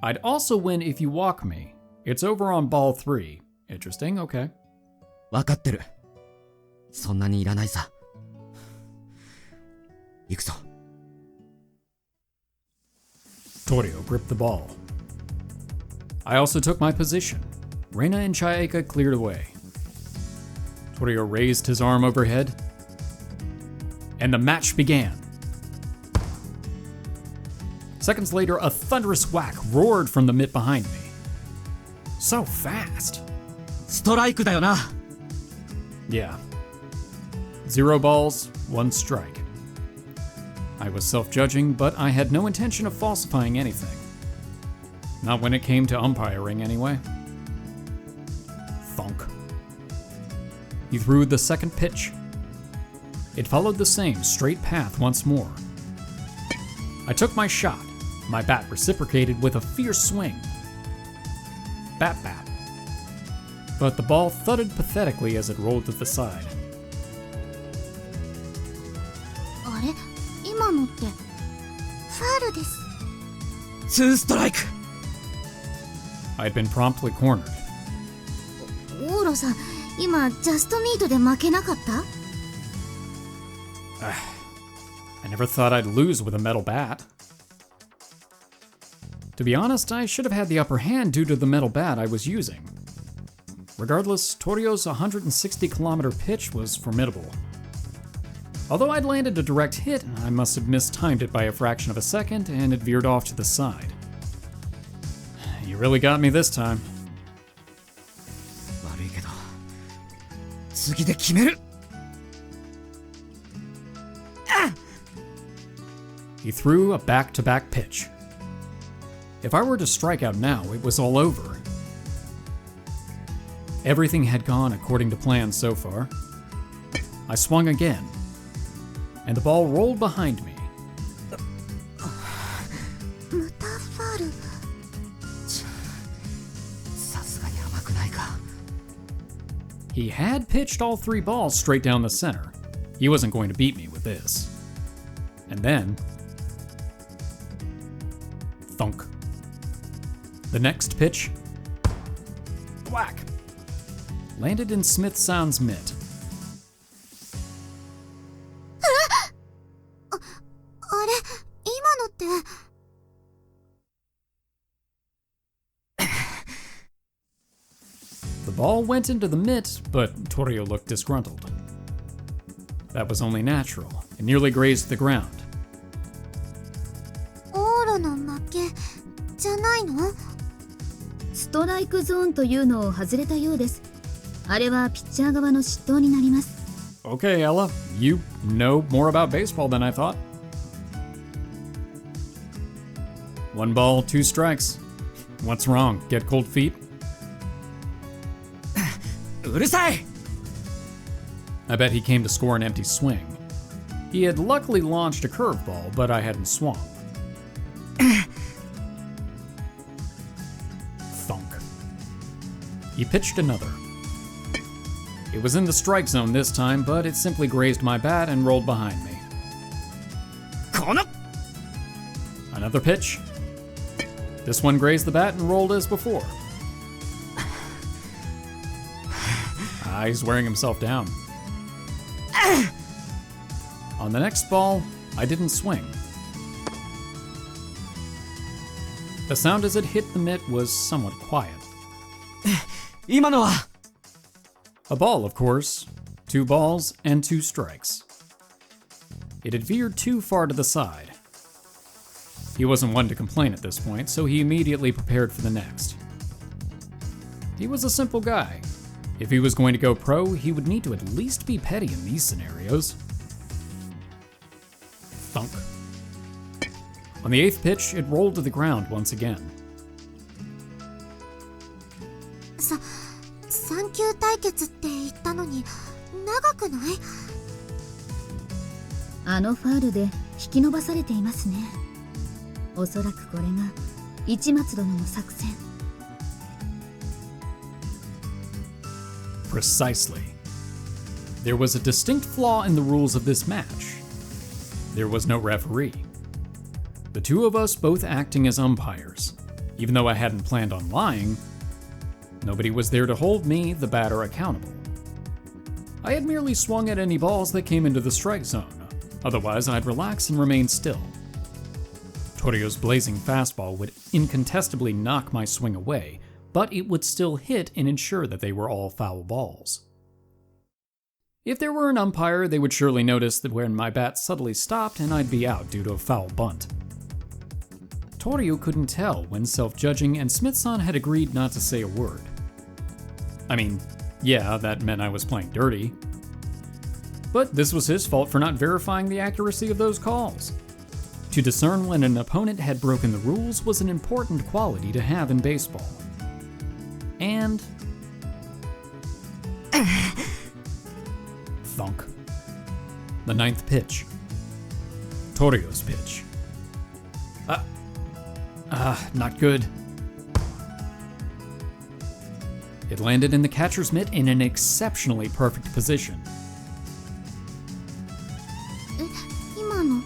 I'd also win if you walk me. It's over on ball 3. Interesting, okay. わかってる。そんなにいらないさ。行くぞ。Toryo gripped the ball. I also took my position. Reina and Chayeka cleared away. Toryo raised his arm overhead, and the match began. Seconds later, a thunderous whack roared from the mitt behind me. So fast. ストライクだよな。Yeah. 0 balls, 1 strike. I was self-judging, but I had no intention of falsifying anything. Not when it came to umpiring, anyway. Thunk. He threw the second pitch. It followed the same straight path once more. I took my shot. My bat reciprocated with a fierce swing. Bat. But the ball thudded pathetically as it rolled to the side. あれ、今のってファールです。2ストライク。I had been promptly cornered. オーロさん、今ジャストミートで負けなかった？ I never thought I'd lose with a metal bat. To be honest, I should have had the upper hand due to the metal bat I was using. Regardless, Toryo's 160-kilometer pitch was formidable. Although I'd landed a direct hit, I must have mistimed it by a fraction of a second, and it veered off to the side. You really got me this time. 悪いけど、次で決める。He threw a back-to-back pitch. If I were to strike out now, it was all over. Everything had gone according to plan so far. I swung again, and the ball rolled behind me. またファール。さすがに甘くないか。He had pitched all 3 balls straight down the center. He wasn't going to beat me with this. And then... thunk. The next pitch... whack! Landed in Smith Sound's mitt. あれ、今のって。The ball went into the mitt, but Toryo looked disgruntled. That was only natural. It nearly grazed the ground. オーロの負けじゃないの？ストライクゾーンというのを外れたようです。あれはピッチャー側の失投になります。Okay, Ella, you know more about baseball than I thought. 1 ball, 2 strikes. What's wrong? Get cold feet? うるさい。 I bet he came to score an empty swing. He had luckily launched a curveball, but I hadn't swung. Thunk. He pitched another. It was in the strike zone this time, but it simply grazed my bat and rolled behind me. この Another pitch. This one grazed the bat and rolled as before. He's wearing himself down. On the next ball, I didn't swing. The sound as it hit the mitt was somewhat quiet. 今のは A ball, of course. 2 balls and 2 strikes. It had veered too far to the side. He wasn't one to complain at this point, so he immediately prepared for the next. He was a simple guy. If he was going to go pro, he would need to at least be petty in these scenarios. Thunk. On the 8th pitch, it rolled to the ground once again. 3球対決って言ったあのファールで引き伸ばされていますね。おそらくこれが市松殿の作戦。Precisely. There was a distinct flaw in the rules of this match. There was no referee. The two of us both acting as umpires. Even though I hadn't planned on lying, nobody was there to hold me, the batter, accountable. I had merely swung at any balls that came into the strike zone. Otherwise, I'd relax and remain still. Toryo's blazing fastball would incontestably knock my swing away, but it would still hit and ensure that they were all foul balls. If there were an umpire, they would surely notice that when my bat suddenly stopped and I'd be out due to a foul bunt. Toryo couldn't tell when self-judging, and Smith-san had agreed not to say a word. I mean, yeah, that meant I was playing dirty. But this was his fault for not verifying the accuracy of those calls. To discern when an opponent had broken the rules was an important quality to have in baseball. And... thunk. The ninth pitch. Toryo's pitch. Not good. It landed in the catcher's mitt in an exceptionally perfect position. 今の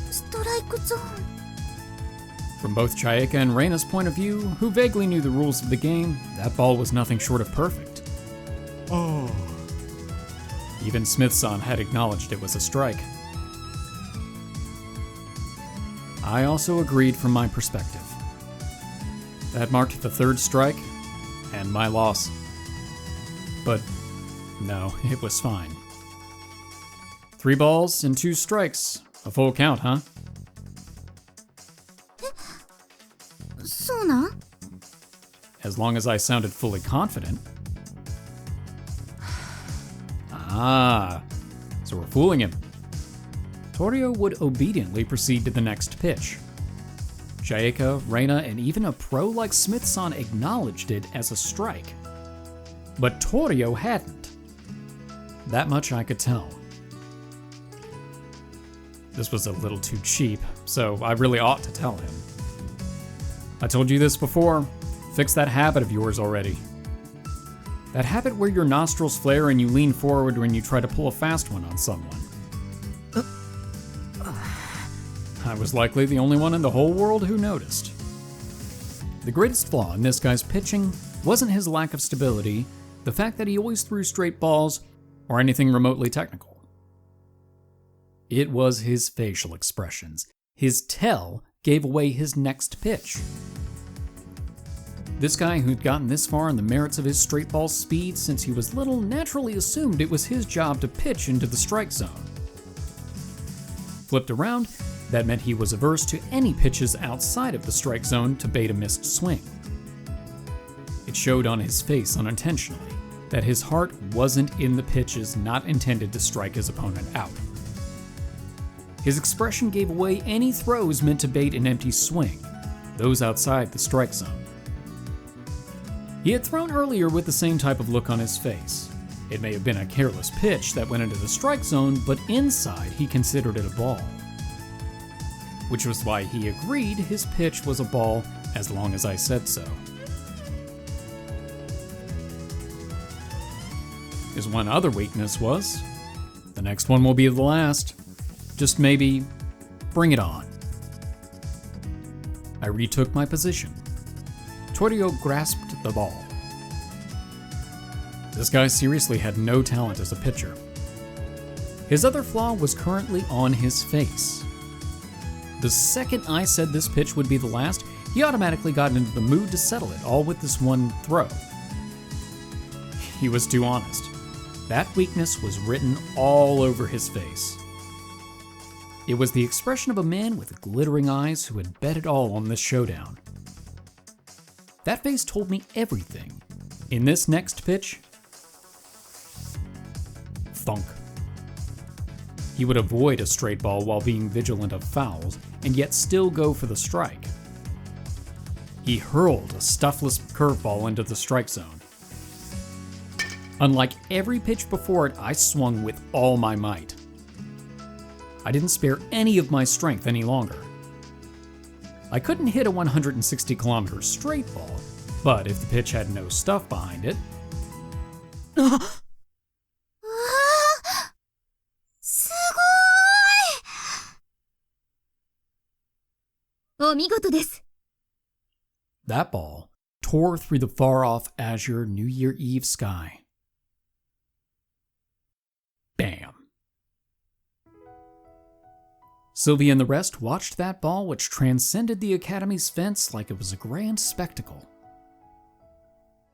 ストライクゾーン。 From both Chayeka and Reina's point of view, who vaguely knew the rules of the game, that ball was nothing short of perfect. Oh. Even Smith-san had acknowledged it was a strike. I also agreed from my perspective. That marked the third strike, and my loss. But no, it was fine. 3 balls and 2 strikes. A full count, huh? そうなん？ As long as I sounded fully confident. Ah, so we're fooling him. Toryo would obediently proceed to the next pitch. Chayeka, Reina, and even a pro like Smith-san acknowledged it as a strike. But Toryo hadn't. That much I could tell. This was a little too cheap, so I really ought to tell him. I told you this before. Fix that habit of yours already. That habit where your nostrils flare and you lean forward when you try to pull a fast one on someone. I was likely the only one in the whole world who noticed. The greatest flaw in this guy's pitching wasn't his lack of stability, the fact that he always threw straight balls, or anything remotely technical. It was his facial expressions. His tell gave away his next pitch. This guy who'd gotten this far in the merits of his straight ball speed since he was little naturally assumed it was his job to pitch into the strike zone. Flipped around, that meant he was averse to any pitches outside of the strike zone to bait a missed swing. It showed on his face unintentionally that his heart wasn't in the pitches not intended to strike his opponent out. His expression gave away any throws meant to bait an empty swing, those outside the strike zone. He had thrown earlier with the same type of look on his face. It may have been a careless pitch that went into the strike zone, but inside he considered it a ball. Which was why he agreed his pitch was a ball as long as I said so. His one other weakness was, the next one will be the last. Just maybe, bring it on. I retook my position. Toryo grasped the ball. This guy seriously had no talent as a pitcher. His other flaw was currently on his face. The second I said this pitch would be the last, he automatically got into the mood to settle it all with this one throw. He was too honest. That weakness was written all over his face. It was the expression of a man with glittering eyes who had bet it all on this showdown. That face told me everything. In this next pitch, thunk. He would avoid a straight ball while being vigilant of fouls, and yet still go for the strike. He hurled a stuffless curveball into the strike zone. Unlike every pitch before it, I swung with all my might. I didn't spare any of my strength any longer. I couldn't hit a 160-kilometer straight ball, but if the pitch had no stuff behind it... うわー、すごーい。お見事です。That ball tore through the far-off azure New Year Eve sky. Bam. Sylvie and the rest watched that ball which transcended the Academy's fence like it was a grand spectacle.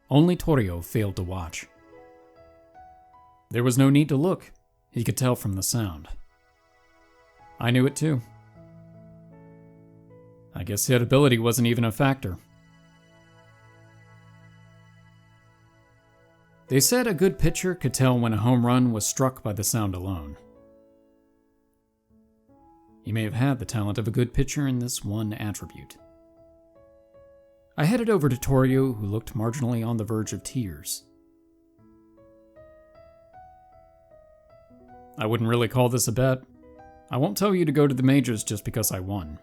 Only Toryo failed to watch. There was no need to look. He could tell from the sound. I knew it too. I guess hit ability wasn't even a factor. They said a good pitcher could tell when a home run was struck by the sound alone. He may have had the talent of a good pitcher in this one attribute. I headed over to Toryo, who looked marginally on the verge of tears. I wouldn't really call this a bet. I won't tell you to go to the majors just because I won.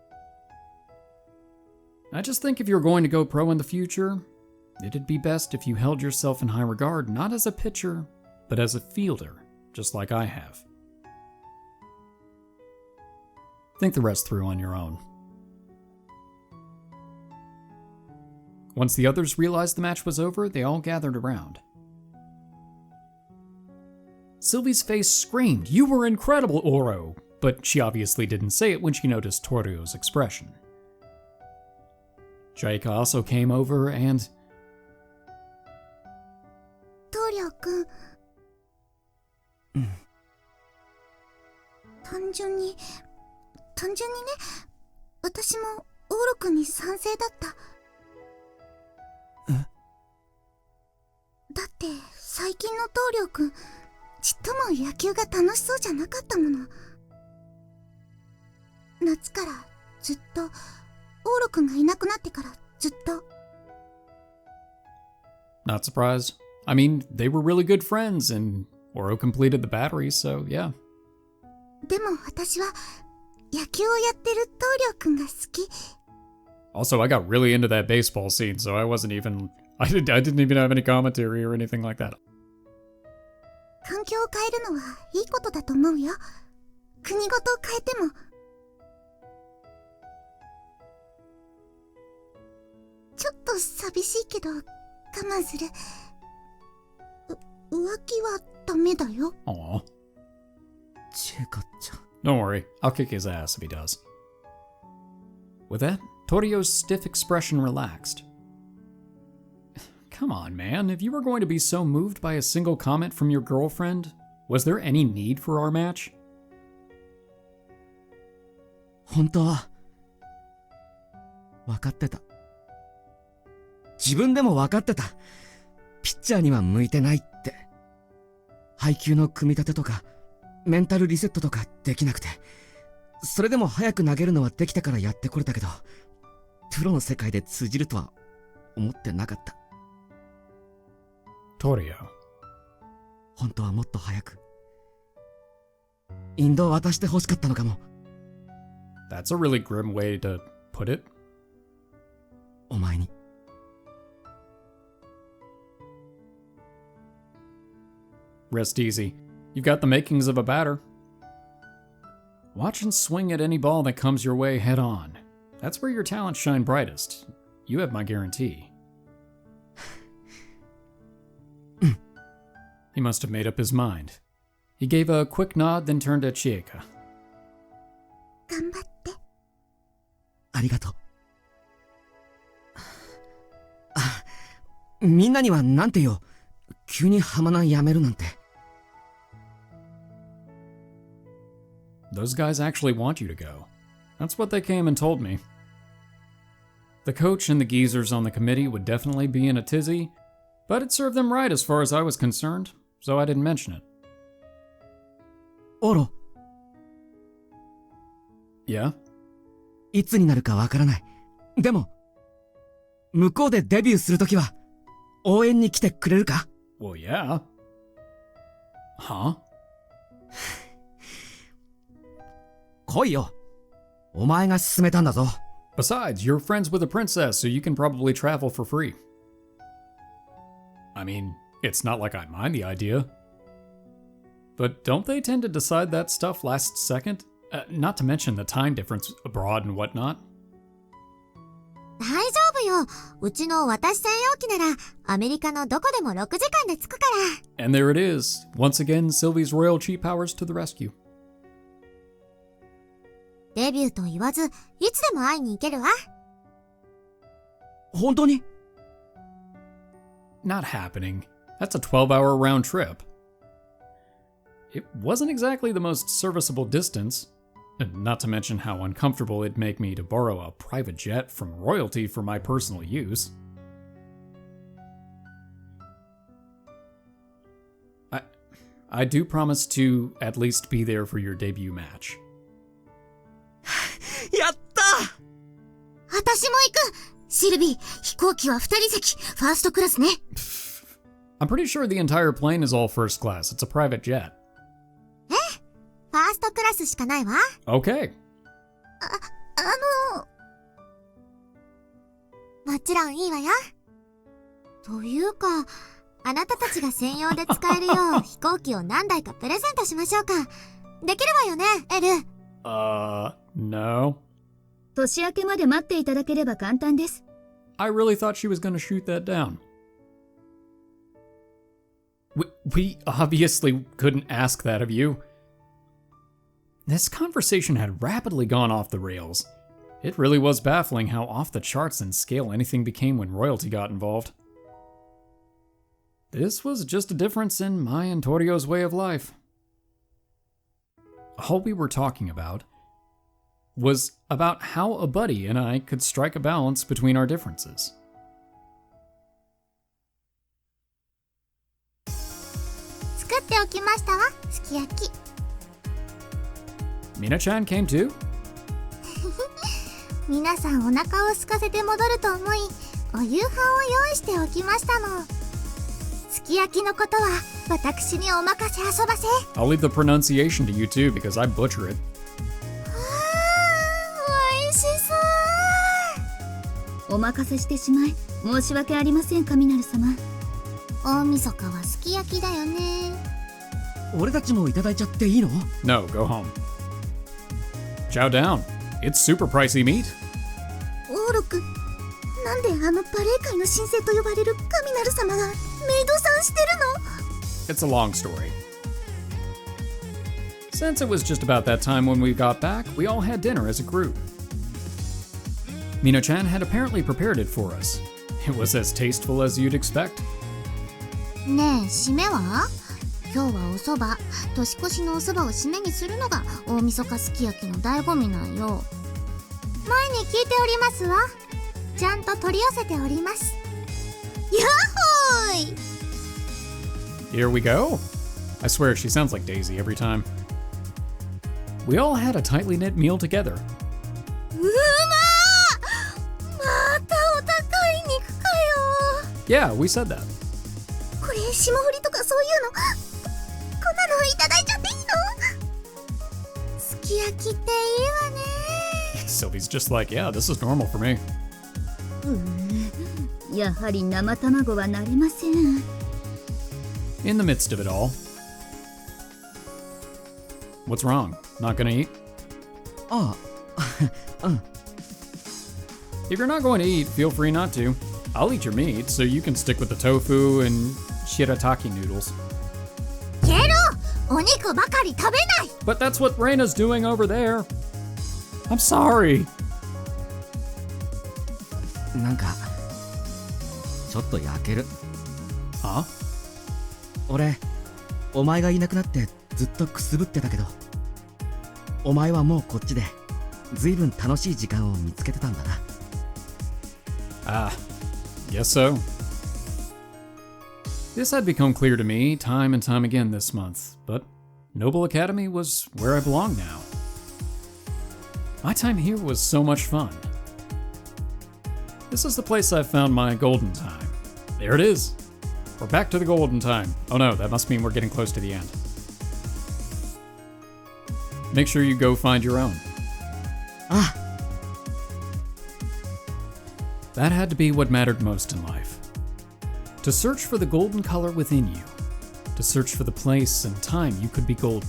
I just think if you're going to go pro in the future, it'd be best if you held yourself in high regard not as a pitcher, but as a fielder, just like I have. Think the rest through on your own. Once the others realized the match was over, they all gathered around. Sylvie's face screamed, "You were incredible, Ouro!" But she obviously didn't say it when she noticed Toryo's expression. Jaika also came over and... トリョ君。単純にね、私もオーロ君に賛成だった。だって最近のトリョ君、ちっとも野球が楽しそうじゃなかったもの。夏からずっと、オーロ君がいなくなってからずっと。Not surprised. I mean, they were really good friends, and Ouro completed the battery, so yeah. でも私は野球をやってるトリョ君が好き。Also, I got really into that baseball scene, so I wasn't even... I didn't even have any commentary or anything like that. 環境を変えるのはいいことだと思うよ。国ごと変えても。ちょっと寂しいけど我慢する。浮気はダメだよ。Aw. チェカちゃん。 Don't worry, I'll kick his ass if he does. With that, Toryo's stiff expression relaxed. Come on, man, if you were going to be so moved by a single comment from your girlfriend, was there any need for our match? 本当は分かってた。自分でも分かってた。ピッチャーには向いてないって。配球の組み立てとかメンタルリセットとかできなくて、それでも早く投げるのはできたからやってこれたけど、プロの世界で通じるとは思ってなかった。Toryo. 本当はもっと早く引導渡して欲しかったのかも。 That's a really grim way to put it. お前に。Rest easy. You've got the makings of a batter. Watch and swing at any ball that comes your way head on. That's where your talents shine brightest. You have my guarantee. He must have made up his mind. He gave a quick nod, then turned to Chieka. 頑張って。ありがとう。あ、みんなにはなんて言おう。急に浜名やめるなんて。Those guys actually want you to go. That's what they came and told me. The coach and the geezers on the committee would definitely be in a tizzy, but it served them right as far as I was concerned, so I didn't mention it. オロ。Yeah? いつになるかわからない。でも、向こうでデビューするときは、応援に来てくれるか？ Well, yeah. Huh? 来いよ。お前が勧めたんだぞ。Besides, you're friends with a princess, so you can probably travel for free. I mean, it's not like I mind the idea. But don't they tend to decide that stuff last second? Not to mention the time difference abroad and whatnot. 大丈夫よ。うちの私専用機ならアメリカのどこでも6時間で着くから。And there it is. Once again, Sylvie's royal chi powers to the rescue. デビューと言わず、いつでも会いに行けるわ。本当に？ Not happening. That's a 12-hour round trip. It wasn't exactly the most serviceable distance. Not to mention how uncomfortable it'd make me to borrow a private jet from royalty for my personal use. I do promise to at least be there for your debut match. やった！私も行く！シルビー、飛行機は2人席、ファーストクラスね。I'm pretty sure the entire plane is all first class. It's a private jet. ファーストクラスしかないわ。Okay. もちろんいいわよ。というか、あなたたちが専用で使えるよう飛行機を何台かプレゼントしましょうか。できるわよね、エル。No. 年明けまで待っていただければ簡単です。I really thought she was going to shoot that down. We obviously couldn't ask that of you. This conversation had rapidly gone off the rails. It really was baffling how off the charts in scale anything became when royalty got involved. This was just a difference in my and Toryo's way of life. All we were talking about was about how a buddy and I could strike a balance between our differences. 作っておきましたわ、すき焼き。Mina-chan came too? 皆さんお腹を空かせて戻ると思い、お夕飯を用意しておきましたの。すき焼きのことは私にお任せ遊ばせ。I'll leave the pronunciation to you too because I butcher it. 美味しそう。お任せしてしまい申し訳ありません、神成様。大晦日はすき焼きだよね。俺たちもいただいちゃっていいの？ No, go home. Chow down. It's super pricey meat. オーロくん、なんであのバレエ界の神聖と呼ばれる神成様がメイドさんしてるの？ It's a long story. Since it was just about that time when we got back, we all had dinner as a group. Mina-chan had apparently prepared it for us. It was as tasteful as you'd expect. ねえ、締めは？今日はお蕎麦、年越しのお蕎麦を締めにするのが大晦日すき焼きの醍醐味なんよ。前に聞いておりますわ。ちゃんと取り寄せております。やっほーい！ Here we go. I swear she sounds like Daisy every time. We all had a tightly knit meal together. うまー！またお高い肉かよ。 Yeah, we said that. これ霜降りとかそういうの、こんなのいただいちゃっていいの？すき焼きっていいわね。 Sylvie's just like, yeah, this is normal for me. やはり生卵は慣れません。 In the midst of it all. What's wrong? Not gonna eat? ああ、うん。 If you're not going to eat, feel free not to. I'll eat your meat, so you can stick with the tofu and shirataki noodles. けど、お肉ばかり食べない。 But that's what Reina's doing over there. I'm sorry. なんかちょっと焼ける。Huh? 俺、お前がいなくなってずっとくすぶってたけど、お前はもうこっちでずいぶん楽しい時間を見つけてたんだな。Ah, guess so. This had become clear to me time and time again this month, but Noble Academy was where I belong now. My time here was so much fun. This is the place I've found my golden time. There it is. We're back to the golden time. Oh no, that must mean we're getting close to the end. Make sure you go find your own. あ That had to be what mattered most in life. To search for the golden color within you. To search for the place and time you could be golden.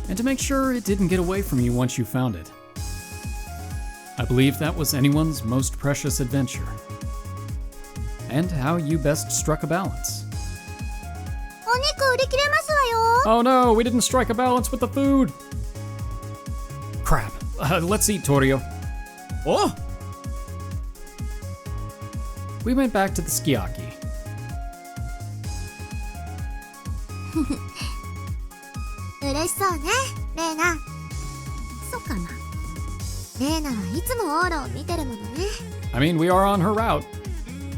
And to make sure it didn't get away from you once you found it. I believe that was anyone's most precious adventure. And how you best struck a balance. お肉売り切れますわよ。 Oh no, we didn't strike a balance with the food! Crap. Let's eat, Toryo. お We went back to the Skiaki. 嬉しそうね、レイナ。そうかな。レイナはいつもオーロを見てるものね。 I mean, we are on her route.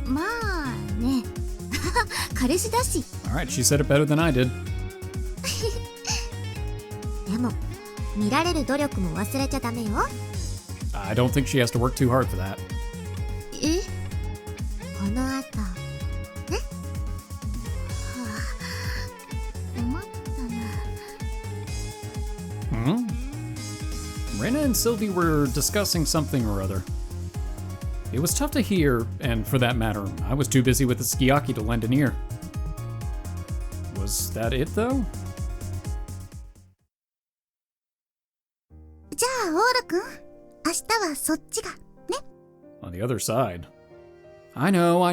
まあね。彼氏だし。 Alright, she said it better than I did. でも、見られる努力も忘れちゃダメよ。 I don't think she has to work too hard for that. え？この後、ね？はあ、困ったな。 Hmm? Reina and Sylvie were discussing something or other. It was tough to hear, and for that matter, I was too busy with the Skiaki to lend an ear. Was that it, though? じゃあ、オールくん、明日はそっちが、ね？ On the other side. I know.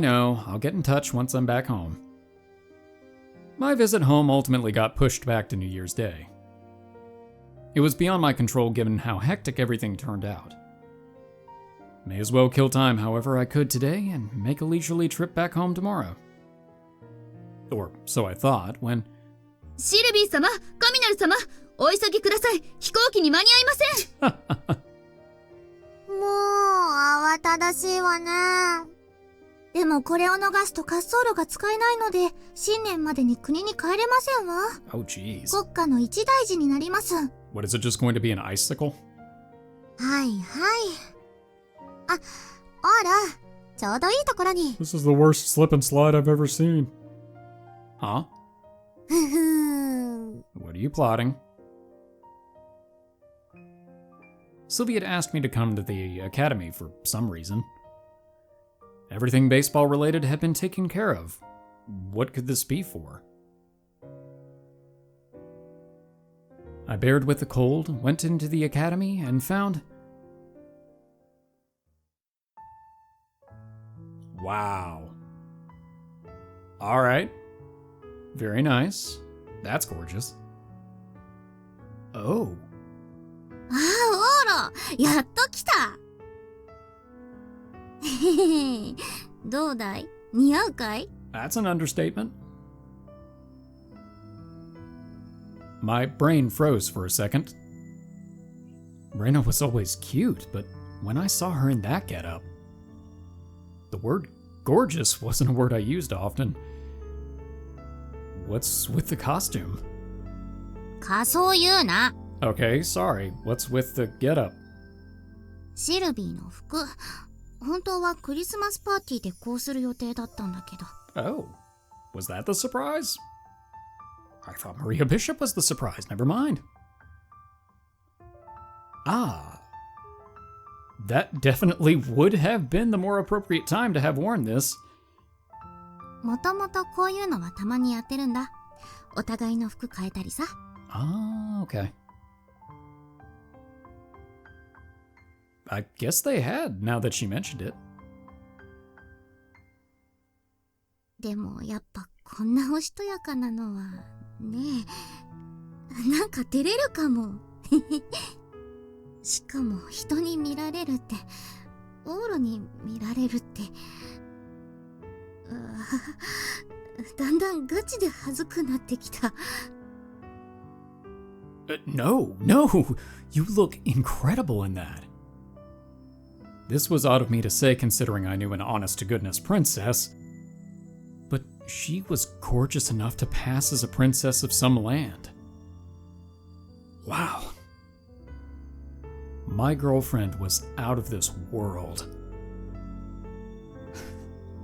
I'll get in touch once I'm back home. My visit home ultimately got pushed back to New Year's Day. It was beyond my control given how hectic everything turned out. May as well kill time however I could today and make a leisurely trip back home tomorrow. Or so I thought when... シルビー様、カミナル様、お急ぎください。飛行機に間に合いません。もう、慌ただしいわね。でもこれを逃すと滑走路が使えないので、新年までに国に帰れませんわ。 Oh jeez. 国家の一大事になります。What, is it just going to be an icicle? はいはい。あ、オーラ、ちょうどいいところに。 This is the worst slip and slide I've ever seen. Huh? ふふん。 What are you plotting? Sylvie had asked me to come to the academy for some reason. Everything baseball related had been taken care of. What could this be for? I bared with the cold, went into the academy, and found... Wow. Alright. Very nice. That's gorgeous. Oh. ああ、オーロ、やっと来た。へへ、どうだい？似合うかい？ That's an understatement. My brain froze for a second. Reina was always cute, but when I saw her in that getup, the word gorgeous wasn't a word I used often. What's with the costume? 仮装言うな。 Okay, sorry. What's with the getup? シルビーの服。本当はクリスマスパーティーでこうする予定だったんだけど。 Oh, was that the surprise? I thought Maria Bishop was the surprise. Never mind. Ah. That definitely would have been the more appropriate time to have worn this. もともとこういうのはたまにやってるんだ。お互いの服変えたりさ。 Ah, okay. I guess they had, now that she mentioned it. でもやっぱこんなおしとやかなのはねえ、なんか照れるかも。しかも人に見られるって、オーロに見られるって、だんだんガチで恥ずくなってきた。No, you look incredible in that. This was odd of me to say considering I knew an honest-to-goodness princess, but she was gorgeous enough to pass as a princess of some land. Wow. My girlfriend was out of this world.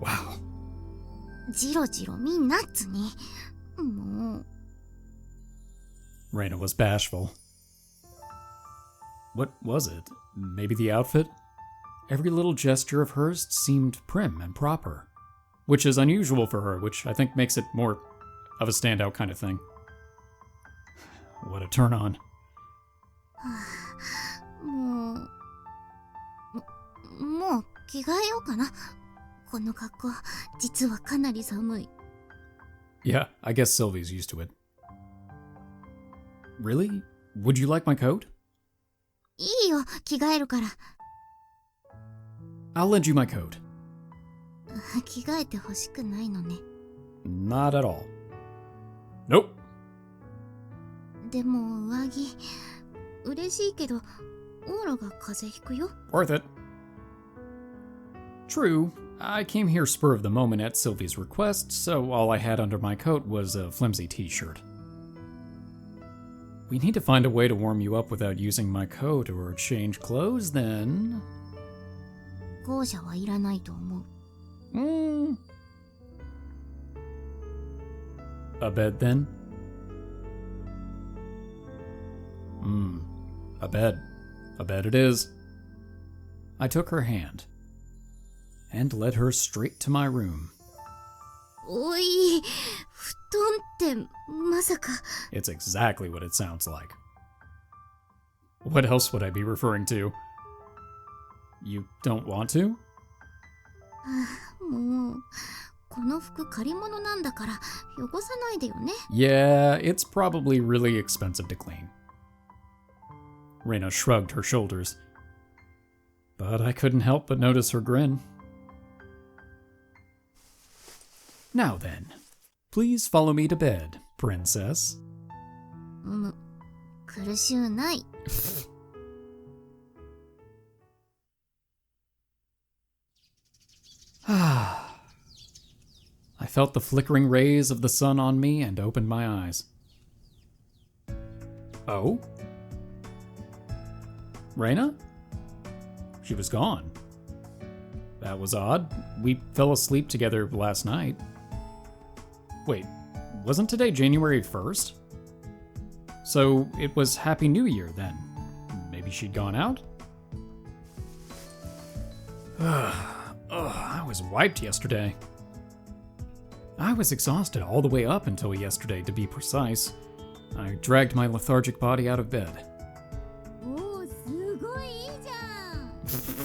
Wow. ジロジロ見んなっつに。もう。 Reina was bashful. What was it? Maybe the outfit? Every little gesture of hers seemed prim and proper, which is unusual for her, which I think makes it more of a standout kind of thing. What a turn on. もう着替えようかな。この格好、実はかなり寒い。Yeah, I guess Sylvie's used to it. Really? Would you like my coat? いいよ、着替えるから。I'll lend you my coat. 着替えてほしくないのね。Not at all. Nope. でも上着、嬉しいけど、オーロが風邪ひくよ。Worth it. True, I came here spur of the moment at Sylvie's request, so all I had under my coat was a flimsy t-shirt. We need to find a way to warm you up without using my coat or change clothes, then. 校舎はいらないと思う。A bed, then? A bed. A bed it is. I took her hand and led her straight to my room. おい、布団ってまさか。It's exactly what it sounds like. What else would I be referring to? You don't want to? もう、この服借り物なんだから汚さないでよね。Yeah, it's probably really expensive to clean. Reina shrugged her shoulders, but I couldn't help but notice her grin. Now then, please follow me to bed, princess. 苦しゅうない。I felt the flickering rays of the sun on me and opened my eyes. Oh? Reina? She was gone. That was odd. We fell asleep together last night. Wait, wasn't today January 1st? So it was Happy New Year then. Maybe she'd gone out? I was wiped yesterday. I was exhausted all the way up until yesterday, to be precise. I dragged my lethargic body out of bed. おー、すごいいいじゃん。さす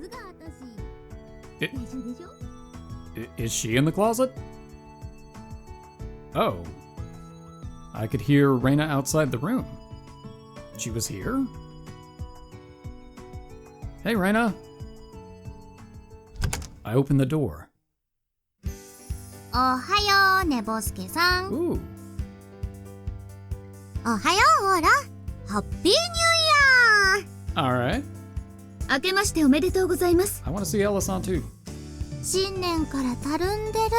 が私。でしょでしょ？ Is she in the closet? Oh. I could hear Reina outside the room. She was here? Hey, Reina. I opened the door. おはよう、ねぼすけさん。Ooh. おはよう、オーラ。ハッピーニューイヤー。 Alright. 明けましておめでとうございます。I want to see Ella-san too. 新年からたるんでる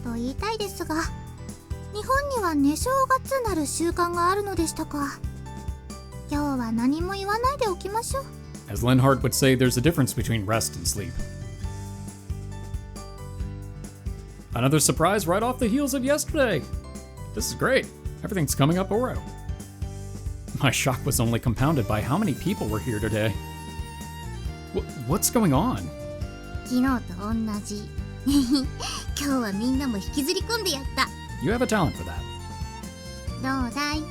と言いたいですが、日本には寝正月なる習慣があるのでしたか。今日は何も言わないでおきましょう。 As Lenhart would say, there's a difference between rest and sleep. Another surprise right off the heels of yesterday. This is great. Everything's coming up Ouro. My shock was only compounded by how many people were here today. What's going on? 昨日と同じ。今日はみんなも引きずり込んでやった。 You have a talent for that. どうだい？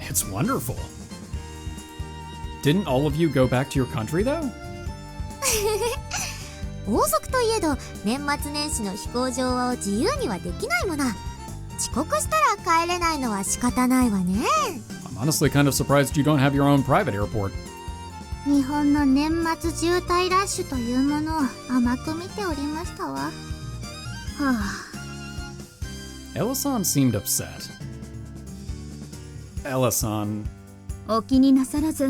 It's wonderful. Didn't all of you go back to your country, though? 王族といえど年末年始の飛行場を自由にはできないもの。遅刻したら帰れないのは仕方ないわね。 I'm honestly kind of surprised you don't have your own private airport. 日本の年末渋滞ラッシュというものを甘く見ておりましたわ。はあ。Ella-san seemed upset. Ella-san. お気になさらず。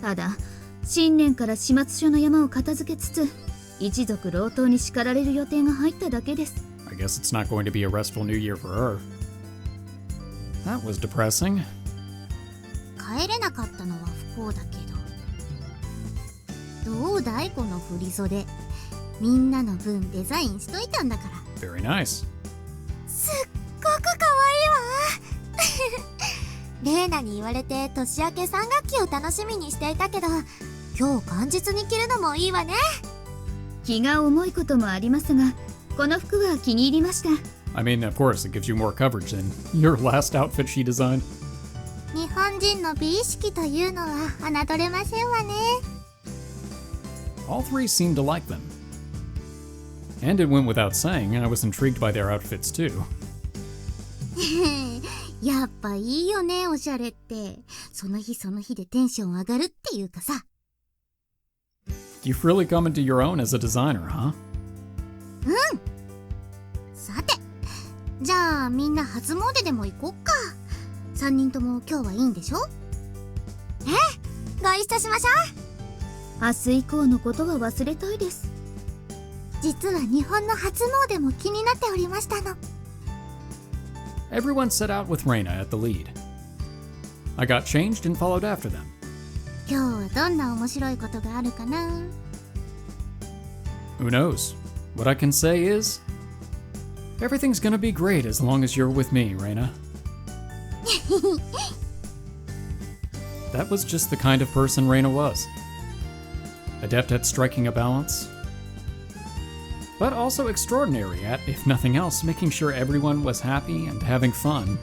ただ、新年から始末書の山を片付けつつ、一族老頭に叱られる予定が入っただけです。I guess it's not going to be a restful new year for her. That was depressing. 帰れなかったのは不幸だけど。どうだいこの振り袖。みんなの分デザインしといたんだから。 Very nice. すっごくかわいいわ。レイナに言われて年明け3学期を楽しみにしていたけど、今日元日に着るのもいいわね。気が重いこともありますが、この服は気に入りました。I mean, of course, it gives you more coverage than your last outfit she designed. 日本人の美意識というのは侮れませんわね。All three seemed to like them. And it went without saying, I was intrigued by their outfits too. やっぱいいよね、おしゃれって。その日その日でテンション上がるっていうかさ。You've really come into your own as a designer, huh? さて、じゃあみんな初詣でも行こっか。3人とも今日はいいんでしょ？ご一緒しましょう。明日以降のことは忘れたいです。実は日本の初詣も気になっておりましたの。Everyone set out with Reina at the lead. I got changed and followed after them. 今日はどんな面白いことがあるかな？ Who knows? What I can say is, everything's gonna be great as long as you're with me, Reina. That was just the kind of person Reina was. Adept at striking a balance, but also extraordinary at, if nothing else, making sure everyone was happy and having fun.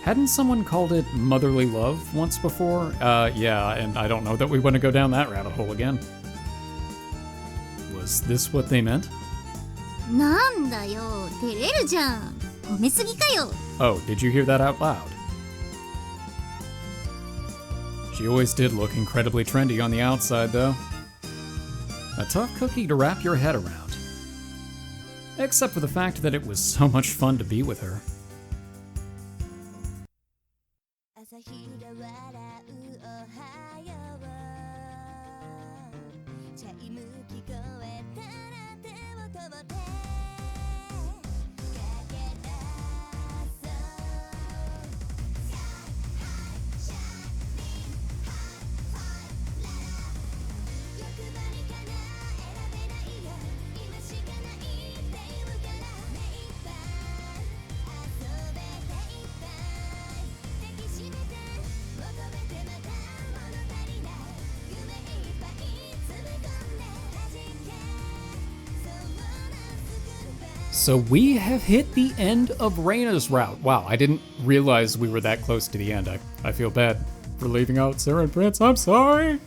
Hadn't someone called it motherly love once before? Yeah, and I don't know that we want to go down that rabbit hole again. Was this what they meant? なんだよ、照れるじゃん。褒めすぎかよ。 Oh, did you hear that out loud? She always did look incredibly trendy on the outside, though. A tough cookie to wrap your head around. Except for the fact that it was so much fun to be with her. So we have hit the end of Reina's route. Wow, I didn't realize we were that close to the end. I feel bad for leaving out Sarah and Prince. I'm sorry.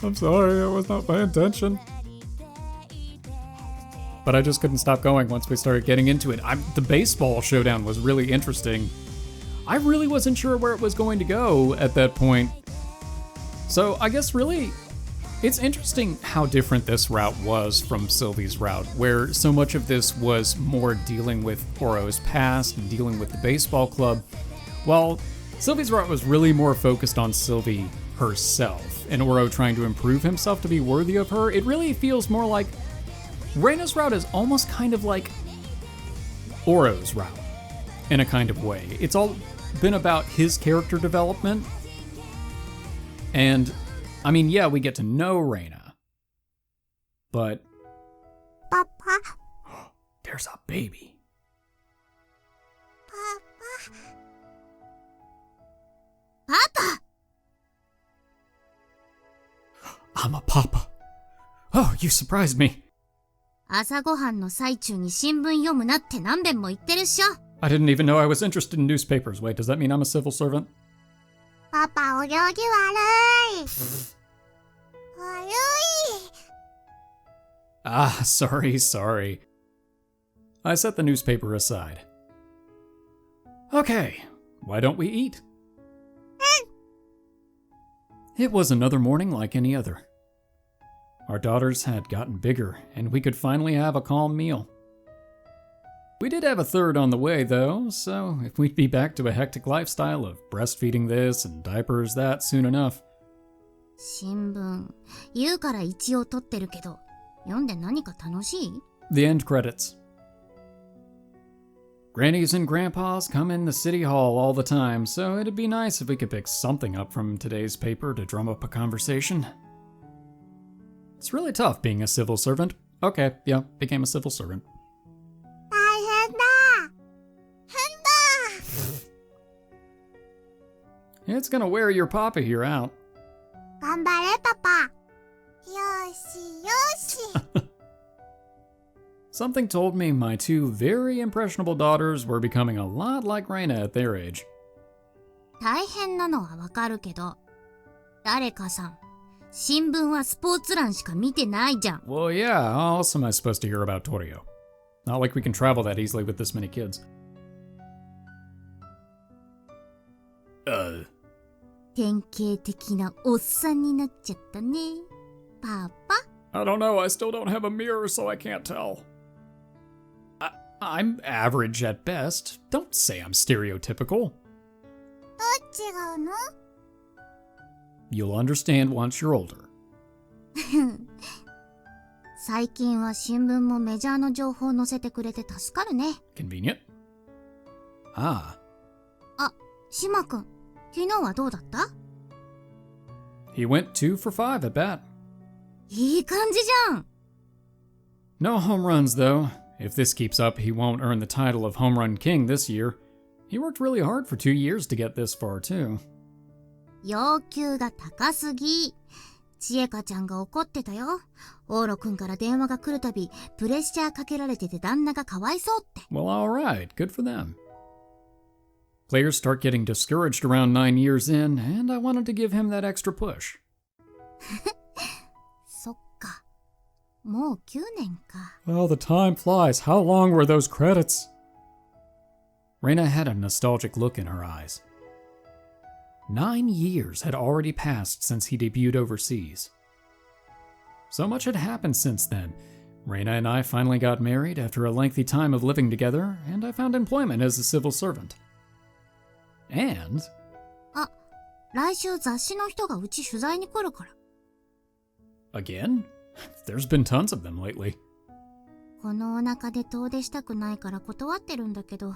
I'm sorry, it was not my intention. But I just couldn't stop going once we started getting into it. The baseball showdown was really interesting. I really wasn't sure where it was going to go at that point. So I guess really, it's interesting how different this route was from Sylvie's route, where so much of this was more dealing with Ouro's past and dealing with the baseball club, while Sylvie's route was really more focused on Sylvie herself, and Ouro trying to improve himself to be worthy of her. It really feels more like Reina's route is almost kind of like Ouro's route, in a kind of way. It's all been about his character development, and I mean, yeah, we get to know Reina, but... Papa? There's a baby. Papa? I'm a papa. Oh, you surprised me. 朝ごはんの最中に新聞読むなって何遍も言ってるっしょ。 I didn't even know I was interested in newspapers. Wait, does that mean I'm a civil servant? パパ、お行儀悪い。悪い。 Ah, sorry. I set the newspaper aside. Okay, why don't we eat? It was another morning like any other. Our daughters had gotten bigger, and we could finally have a calm meal. We did have a third on the way, though, so if we'd be back to a hectic lifestyle of breastfeeding this and diapers that soon enough. 新聞、言うから一応撮ってるけど、読んで何か楽しい？ The end credits. Grannies and grandpas come in the city hall all the time, so it'd be nice if we could pick something up from today's paper to drum up a conversation. It's really tough being a civil servant. Okay, yeah, became a civil servant. 大変だ。変だ。It's gonna wear your papa here out. 頑張れパパ。よしよし。Something told me my two very impressionable daughters were becoming a lot like Reina at their age. 大変なのはわかるけど、誰かさん、新聞はスポーツ欄しか見てないじゃん。Well, yeah, how else am I supposed to hear about Toryo? Not like we can travel that easily with this many kids. 典型的なおっさんになっちゃったね。パパ I don't know, I still don't have a mirror, so I can't tell. I'm average at best. Don't say I'm stereotypical. どっちがうの You'll understand once you're older. 最近は新聞もメジャーの情報を載せてくれて助かるね。Convenient. Ah. あ、島くん、昨日はどうだった He went 2 for 5 at bat. いい感じじゃん。 No home runs, though. If this keeps up, he won't earn the title of Home Run King this year. He worked really hard for 2 years to get this far, too. 要求が高すぎ。千恵香ちゃんが怒ってたよ。オーロくんから電話が来るたび、プレッシャーかけられてて旦那がかわいそうって。Well, alright. Good for them. Players start getting discouraged around 9 years in, and I wanted to give him that extra push. そっか。もう9年か。 Well, the time flies. How long were those credits? Reina had a nostalgic look in her eyes. 9 years had already passed since he debuted overseas. So much had happened since then. Reina and I finally got married after a lengthy time of living together, and I found employment as a civil servant. And... あ、来週雑誌の人がうち取材に来るから。 Again? There's been tons of them lately. このお腹で遠出したくないから断ってるんだけど、あ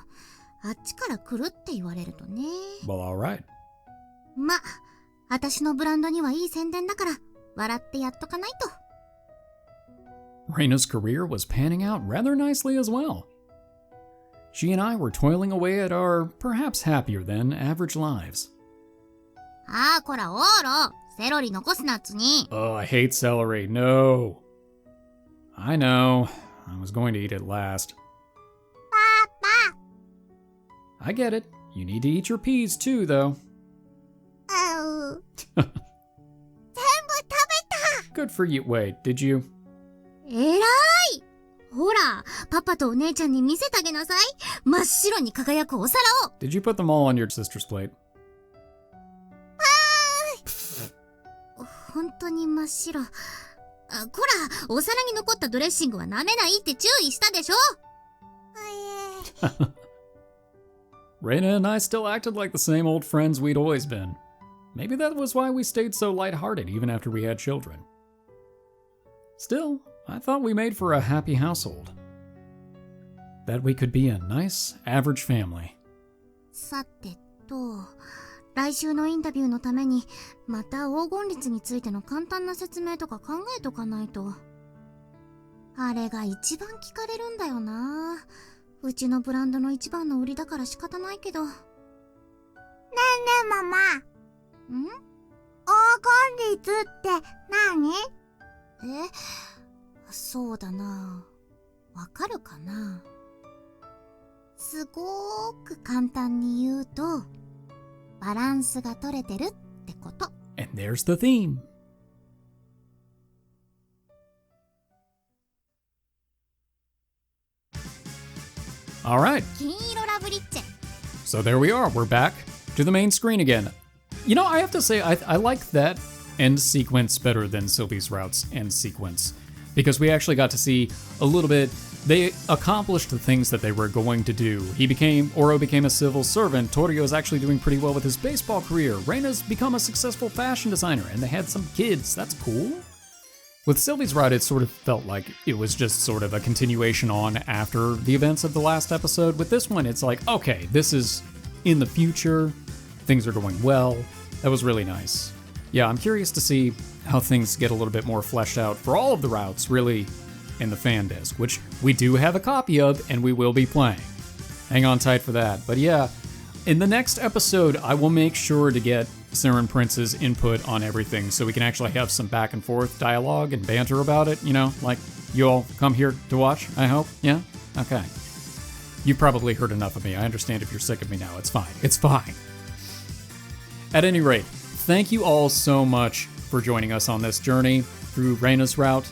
っちから来るって言われるとね。 Well, alright. ま、私のブランドにはいい宣伝だから、笑ってやっとかないと。 Reina's career was panning out rather nicely as well. She and I were toiling away at our perhaps happier than average lives. ああ、こら、オーロ、セロリ残すなっつに。 Oh, I hate celery. No. I know. I was going to eat it last. パ I get it. You need to eat your peas too, though. パ、全部食べた。 Good for you. Wait, did you? えらい。ほら、パパとお姉ちゃんに見せてあげなさい。真っ白に輝くお皿を。 Did you put them all on your sister's plate? 本当に真っ白。あ、こら、お皿に残ったドレッシングは舐めないって注意したでしょ。Reina and I still acted like the same old friends we'd always been. Maybe that was why we stayed so lighthearted even after we had children. Still, I thought we made for a happy household. That we could be a nice, average family. さてと、来週のインタビューのために、また黄金率についての簡単な説明とか考えとかないと。あれが一番聞かれるんだよな。うちのブランドの一番の売りだから仕方ないけど。ねえねえママ。ん？黄金率って何？そうだな。わかるかな？すごーく簡単に言うと、バランスが取れてるってこと。And there's the theme. All right. 金色ラブリッチェ。 So there we are. We're back to the main screen again. You know, I have to say, I like that end sequence better than Sylvie's Route's end sequence. Because we actually got to see a little bit. They accomplished the things that they were going to do. Ouro became a civil servant. Toryo is actually doing pretty well with his baseball career. Reina's become a successful fashion designer, and they had some kids. That's cool. With Sylvie's Route, it sort of felt like it was just sort of a continuation on after the events of the last episode. With this one, it's like, okay, this is in the future. Things are going well. That was really nice. Yeah, I'm curious to see how things get a little bit more fleshed out for all of the routes, really, in the fan disc, which we do have a copy of and we will be playing. Hang on tight for that. But yeah, In the next episode, I will make sure to get Siren Prince's input on everything so we can actually have some back and forth dialogue and banter about it, you know, like you all come here to watch, I hope. Yeah? Okay. You've probably heard enough of me. I understand if you're sick of me now. It's fine. It's fine. At any rate, thank you all so much for joining us on this journey through Reina's route.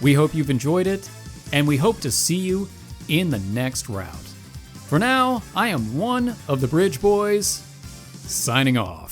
We hope you've enjoyed it, and we hope to see you in the next route. For now, I am one of the Bridge Boys, signing off.